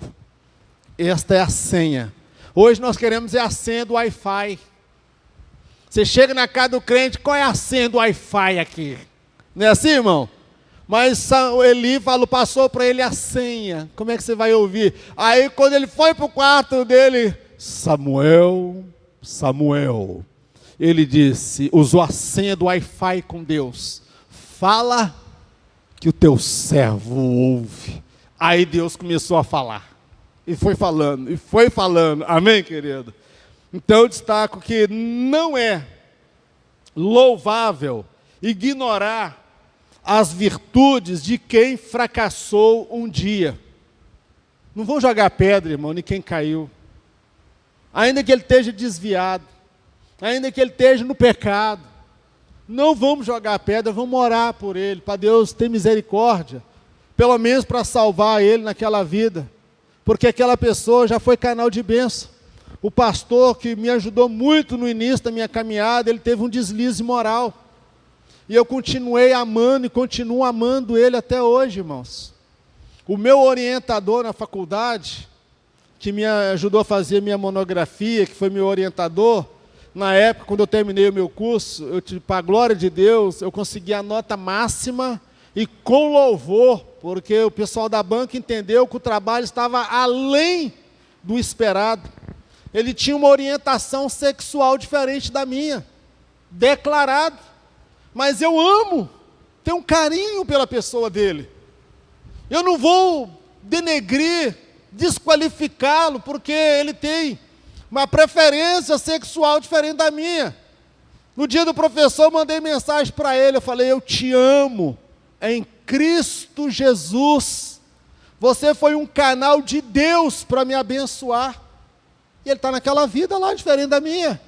esta é a senha. Hoje nós queremos a senha do Wi-Fi. Você chega na casa do crente, qual é a senha do Wi-Fi aqui? Não é assim, irmão? Mas Eli passou para ele a senha. Como é que você vai ouvir? Aí quando ele foi para o quarto dele, Samuel, Samuel, ele disse, usou a senha do Wi-Fi com Deus. Fala que o teu servo ouve. Aí Deus começou a falar. E foi falando, e foi falando. Amém, querido? Então eu destaco que não é louvável ignorar as virtudes de quem fracassou um dia. Não vou jogar pedra, irmão, em quem caiu. Ainda que ele esteja desviado, ainda que ele esteja no pecado, não vamos jogar pedra, vamos orar por ele, para Deus ter misericórdia, pelo menos para salvar ele naquela vida, porque aquela pessoa já foi canal de bênção. O pastor que me ajudou muito no início da minha caminhada, ele teve um deslize moral. E eu continuei amando e continuo amando ele até hoje, irmãos. O meu orientador na faculdade, que me ajudou a fazer minha monografia, que foi meu orientador, na época, quando eu terminei o meu curso, para a glória de Deus, eu consegui a nota máxima e com louvor, porque o pessoal da banca entendeu que o trabalho estava além do esperado. Ele tinha uma orientação sexual diferente da minha, declarado. Mas eu amo, tenho um carinho pela pessoa dele. Eu não vou denegrir, desqualificá-lo, porque ele tem uma preferência sexual diferente da minha. No dia do professor, eu mandei mensagem para ele, eu falei, eu te amo, em Cristo Jesus. Você foi um canal de Deus para me abençoar. E ele está naquela vida lá, diferente da minha.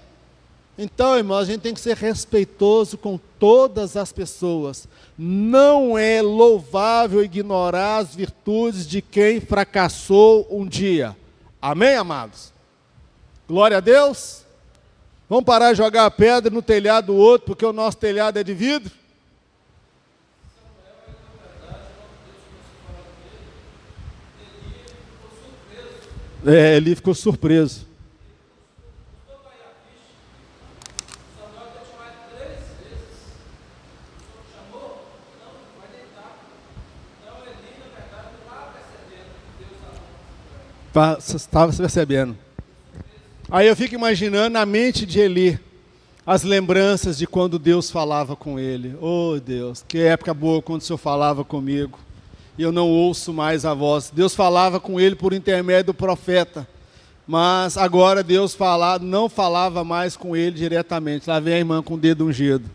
Então, irmãos, a gente tem que ser respeitoso com todas as pessoas. Não é louvável ignorar as virtudes de quem fracassou um dia. Amém, amados? Glória a Deus. Vamos parar de jogar a pedra no telhado do outro, porque o nosso telhado é de vidro? Eli ficou surpreso. Você estava percebendo. Aí eu fico imaginando na mente de Eli as lembranças de quando Deus falava com ele. Oh Deus, que época boa quando o Senhor falava comigo. E eu não ouço mais a voz. Deus falava com ele por intermédio do profeta. Mas agora Deus não falava mais com ele diretamente. Lá vem a irmã com o dedo ungido.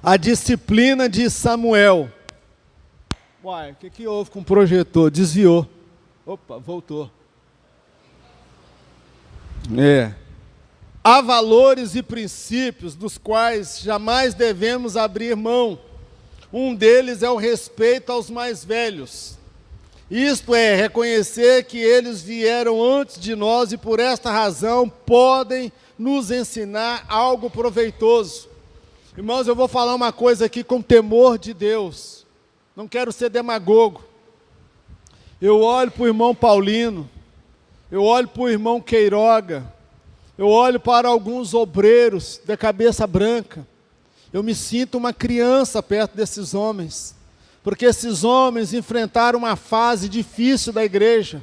A disciplina de Samuel. Uai, o que houve com o projetor? Desviou. Opa, voltou. Há valores e princípios dos quais jamais devemos abrir mão. Um deles é o respeito aos mais velhos. Isto é, reconhecer que eles vieram antes de nós e por esta razão podem nos ensinar algo proveitoso. Irmãos, eu vou falar uma coisa aqui com temor de Deus. Não quero ser demagogo. Eu olho para o irmão Paulino, eu olho para o irmão Queiroga, eu olho para alguns obreiros da cabeça branca. Eu me sinto uma criança perto desses homens, porque esses homens enfrentaram uma fase difícil da igreja,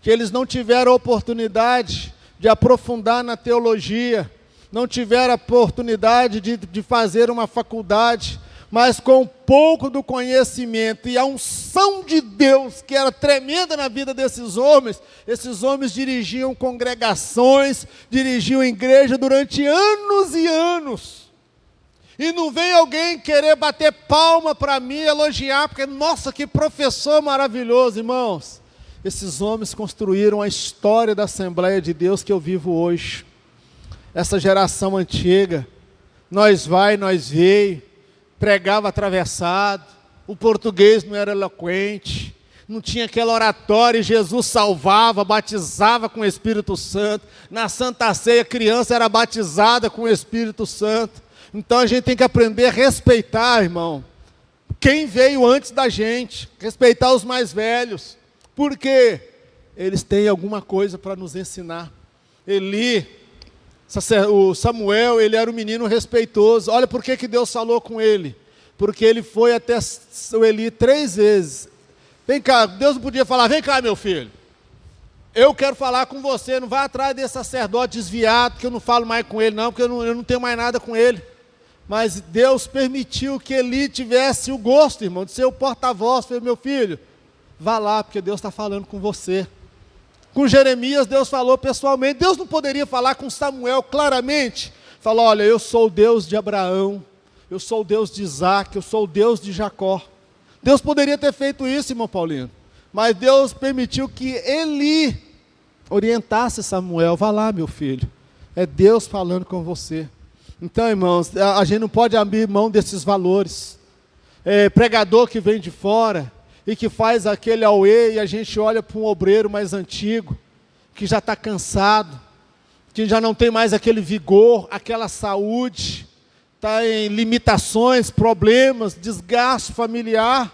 que eles não tiveram a oportunidade de aprofundar na teologia, não tiveram a oportunidade de fazer uma faculdade, mas com um pouco do conhecimento e a unção de Deus, que era tremenda na vida desses homens, esses homens dirigiam congregações, dirigiam igreja durante anos e anos. E não vem alguém querer bater palma para mim, elogiar, porque, nossa, que professor maravilhoso, irmãos. Esses homens construíram a história da Assembleia de Deus que eu vivo hoje. Essa geração antiga, nós vai, nós veio, pregava atravessado, o português não era eloquente, Não tinha aquela oratória e Jesus salvava, batizava com o Espírito Santo. Na Santa Ceia, a criança era batizada com o Espírito Santo. Então a gente tem que aprender a respeitar, irmão, quem veio antes da gente, respeitar os mais velhos, porque eles têm alguma coisa para nos ensinar. O Samuel, ele era um menino respeitoso. Olha por que Deus falou com ele. Porque ele foi até o Eli 3 vezes. Vem cá, Deus não podia falar, vem cá meu filho, eu quero falar com você, não vai atrás desse sacerdote desviado, que eu não falo mais com ele não, porque eu não tenho mais nada com ele. Mas Deus permitiu que Eli tivesse o gosto, irmão, de ser o porta-voz. Falei, meu filho, vá lá, porque Deus está falando com você. Com Jeremias, Deus falou pessoalmente. Deus não poderia falar com Samuel claramente? Falou, olha, eu sou o Deus de Abraão, eu sou o Deus de Isaac, eu sou o Deus de Jacó. Deus poderia ter feito isso, irmão Paulino, mas Deus permitiu que Eli orientasse Samuel. Vá lá, meu filho, é Deus falando com você. Então, irmãos, a gente não pode abrir mão desses valores. Pregador que vem de fora e que faz aquele auê, e a gente olha para um obreiro mais antigo, que já está cansado, que já não tem mais aquele vigor, aquela saúde, está em limitações, problemas, desgaste familiar,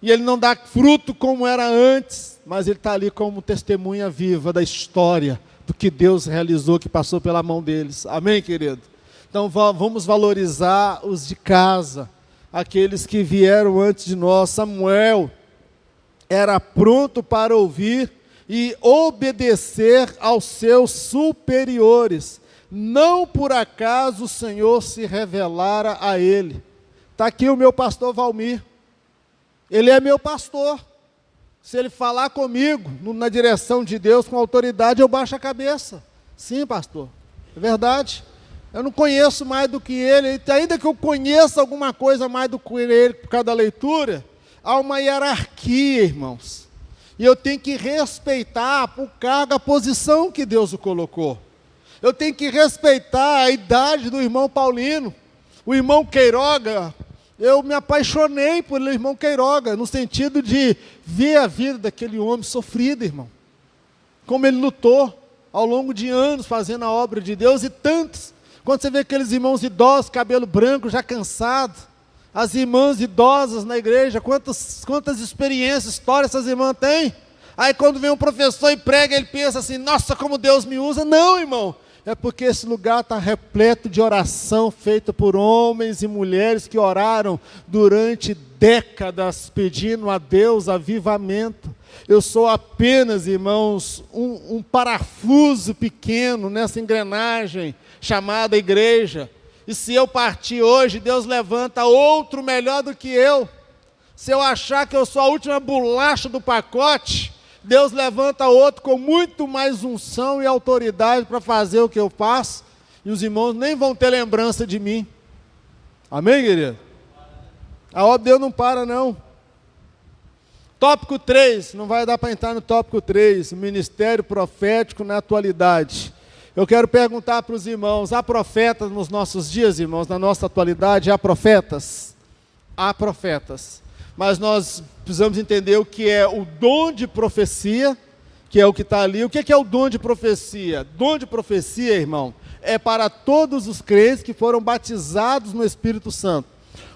e ele não dá fruto como era antes, mas ele está ali como testemunha viva da história, do que Deus realizou, que passou pela mão deles. Amém, querido? Então vamos valorizar os de casa, aqueles que vieram antes de nós. Samuel era pronto para ouvir e obedecer aos seus superiores. Não por acaso o Senhor se revelara a ele. Está aqui o meu pastor Valmir. Ele é meu pastor. Se ele falar comigo, na direção de Deus, com autoridade, eu baixo a cabeça. Sim, pastor, é verdade. Eu não conheço mais do que ele, ainda que eu conheça alguma coisa mais do que ele por causa da leitura, há uma hierarquia, irmãos. E eu tenho que respeitar o cargo, a posição que Deus o colocou. Eu tenho que respeitar a idade do irmão Paulino. O irmão Queiroga, eu me apaixonei pelo irmão Queiroga, no sentido de ver a vida daquele homem sofrido, irmão. Como ele lutou ao longo de anos fazendo a obra de Deus, e tantos. Quando você vê aqueles irmãos idosos, cabelo branco, já cansado, as irmãs idosas na igreja, quantas experiências, histórias essas irmãs têm? Aí quando vem um professor e prega, ele pensa assim, nossa, como Deus me usa. Não, irmão, é porque esse lugar está repleto de oração feita por homens e mulheres que oraram durante décadas, pedindo a Deus avivamento. Eu sou apenas, irmãos, um parafuso pequeno nessa engrenagem chamada igreja. E se eu partir hoje, Deus levanta outro melhor do que eu. Se eu achar que eu sou a última bolacha do pacote, Deus levanta outro com muito mais unção e autoridade para fazer o que eu faço, e os irmãos nem vão ter lembrança de mim. Amém, querido? A obra de Deus não para, não. Tópico 3, não vai dar para entrar no tópico 3, ministério profético na atualidade. Eu quero perguntar para os irmãos, há profetas nos nossos dias, irmãos, na nossa atualidade? Há profetas? Há profetas. Mas nós precisamos entender o que é o dom de profecia, que é o que está ali. O que é o dom de profecia? Dom de profecia, irmão, é para todos os crentes que foram batizados no Espírito Santo.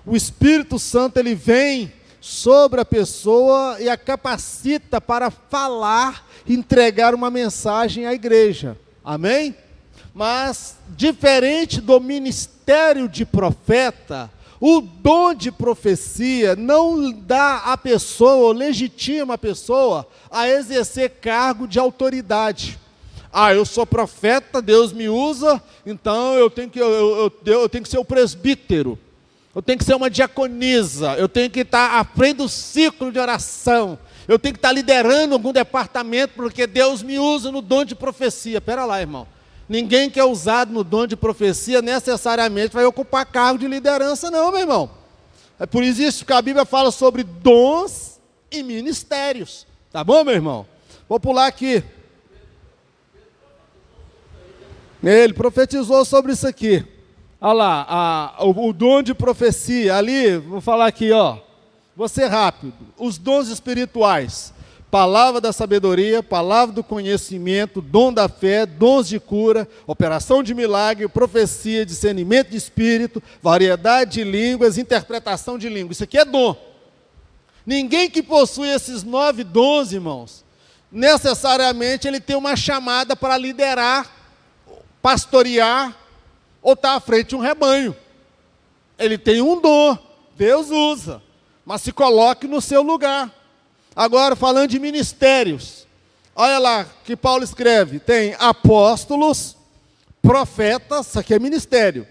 O Espírito Santo, ele vem sobre a pessoa e a capacita para falar, entregar uma mensagem à igreja. Amém? Mas, diferente do ministério de profeta, o dom de profecia não dá à pessoa, ou legitima a pessoa, a exercer cargo de autoridade. Eu sou profeta, Deus me usa, então eu tenho que ser o presbítero, eu tenho que ser uma diaconisa, eu tenho que estar à frente do ciclo de oração, eu tenho que estar liderando algum departamento, porque Deus me usa no dom de profecia. Espera lá, irmão. Ninguém que é usado no dom de profecia necessariamente vai ocupar cargo de liderança, não, meu irmão. É por isso que a Bíblia fala sobre dons e ministérios. Tá bom, meu irmão? Vou pular aqui. Ele profetizou sobre isso aqui. Olha lá, o dom de profecia. Ali, vou falar aqui, ó. Vou ser rápido. Os dons espirituais: palavra da sabedoria, palavra do conhecimento, dom da fé, dons de cura, operação de milagre, profecia, discernimento de espírito, variedade de línguas, interpretação de línguas. Isso aqui é dom. Ninguém que possui esses 9 dons, irmãos, necessariamente ele tem uma chamada para liderar, pastorear ou estar à frente de um rebanho. Ele tem um dom, Deus usa, mas se coloque no seu lugar. Agora, falando de ministérios, olha lá que Paulo escreve: tem apóstolos, profetas, isso aqui é ministério,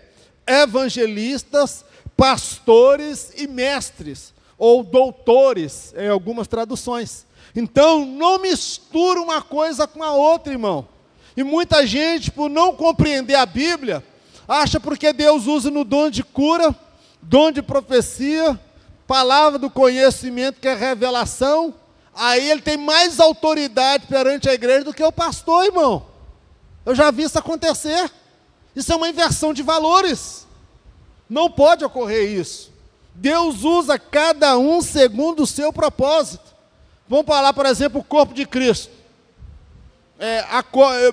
evangelistas, pastores e mestres, ou doutores, em algumas traduções. Então, não mistura uma coisa com a outra, irmão. E muita gente, por não compreender a Bíblia, acha porque Deus usa no dom de cura, dom de profecia, palavra do conhecimento, que é revelação, aí ele tem mais autoridade perante a igreja do que o pastor, irmão. Eu já vi isso acontecer. Isso é uma inversão de valores. Não pode ocorrer isso. Deus usa cada um segundo o seu propósito. Vamos falar, por exemplo, o corpo de Cristo.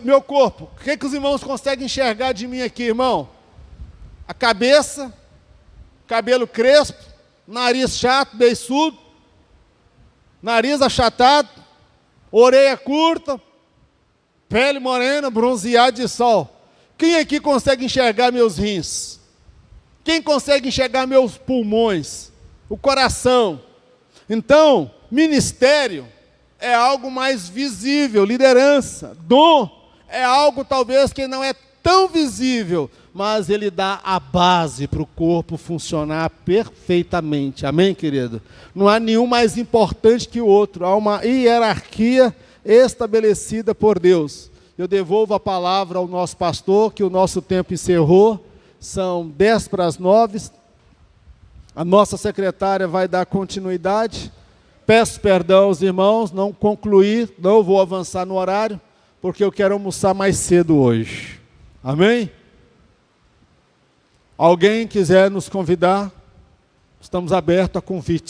Meu corpo, o que os irmãos conseguem enxergar de mim aqui, irmão? A cabeça, cabelo crespo, nariz chato, beiçudo, nariz achatado, orelha curta, pele morena, bronzeada de sol. Quem aqui consegue enxergar meus rins? Quem consegue enxergar meus pulmões? O coração? Então, ministério é algo mais visível, liderança. Dom é algo talvez que não é tão visível, mas ele dá a base para o corpo funcionar perfeitamente. Amém, querido? Não há nenhum mais importante que o outro. Há uma hierarquia estabelecida por Deus. Eu devolvo a palavra ao nosso pastor, que o nosso tempo encerrou. São 8:50. A nossa secretária vai dar continuidade. Peço perdão aos irmãos, não concluí, não vou avançar no horário, porque eu quero almoçar mais cedo hoje. Amém? Alguém quiser nos convidar, estamos abertos a convites.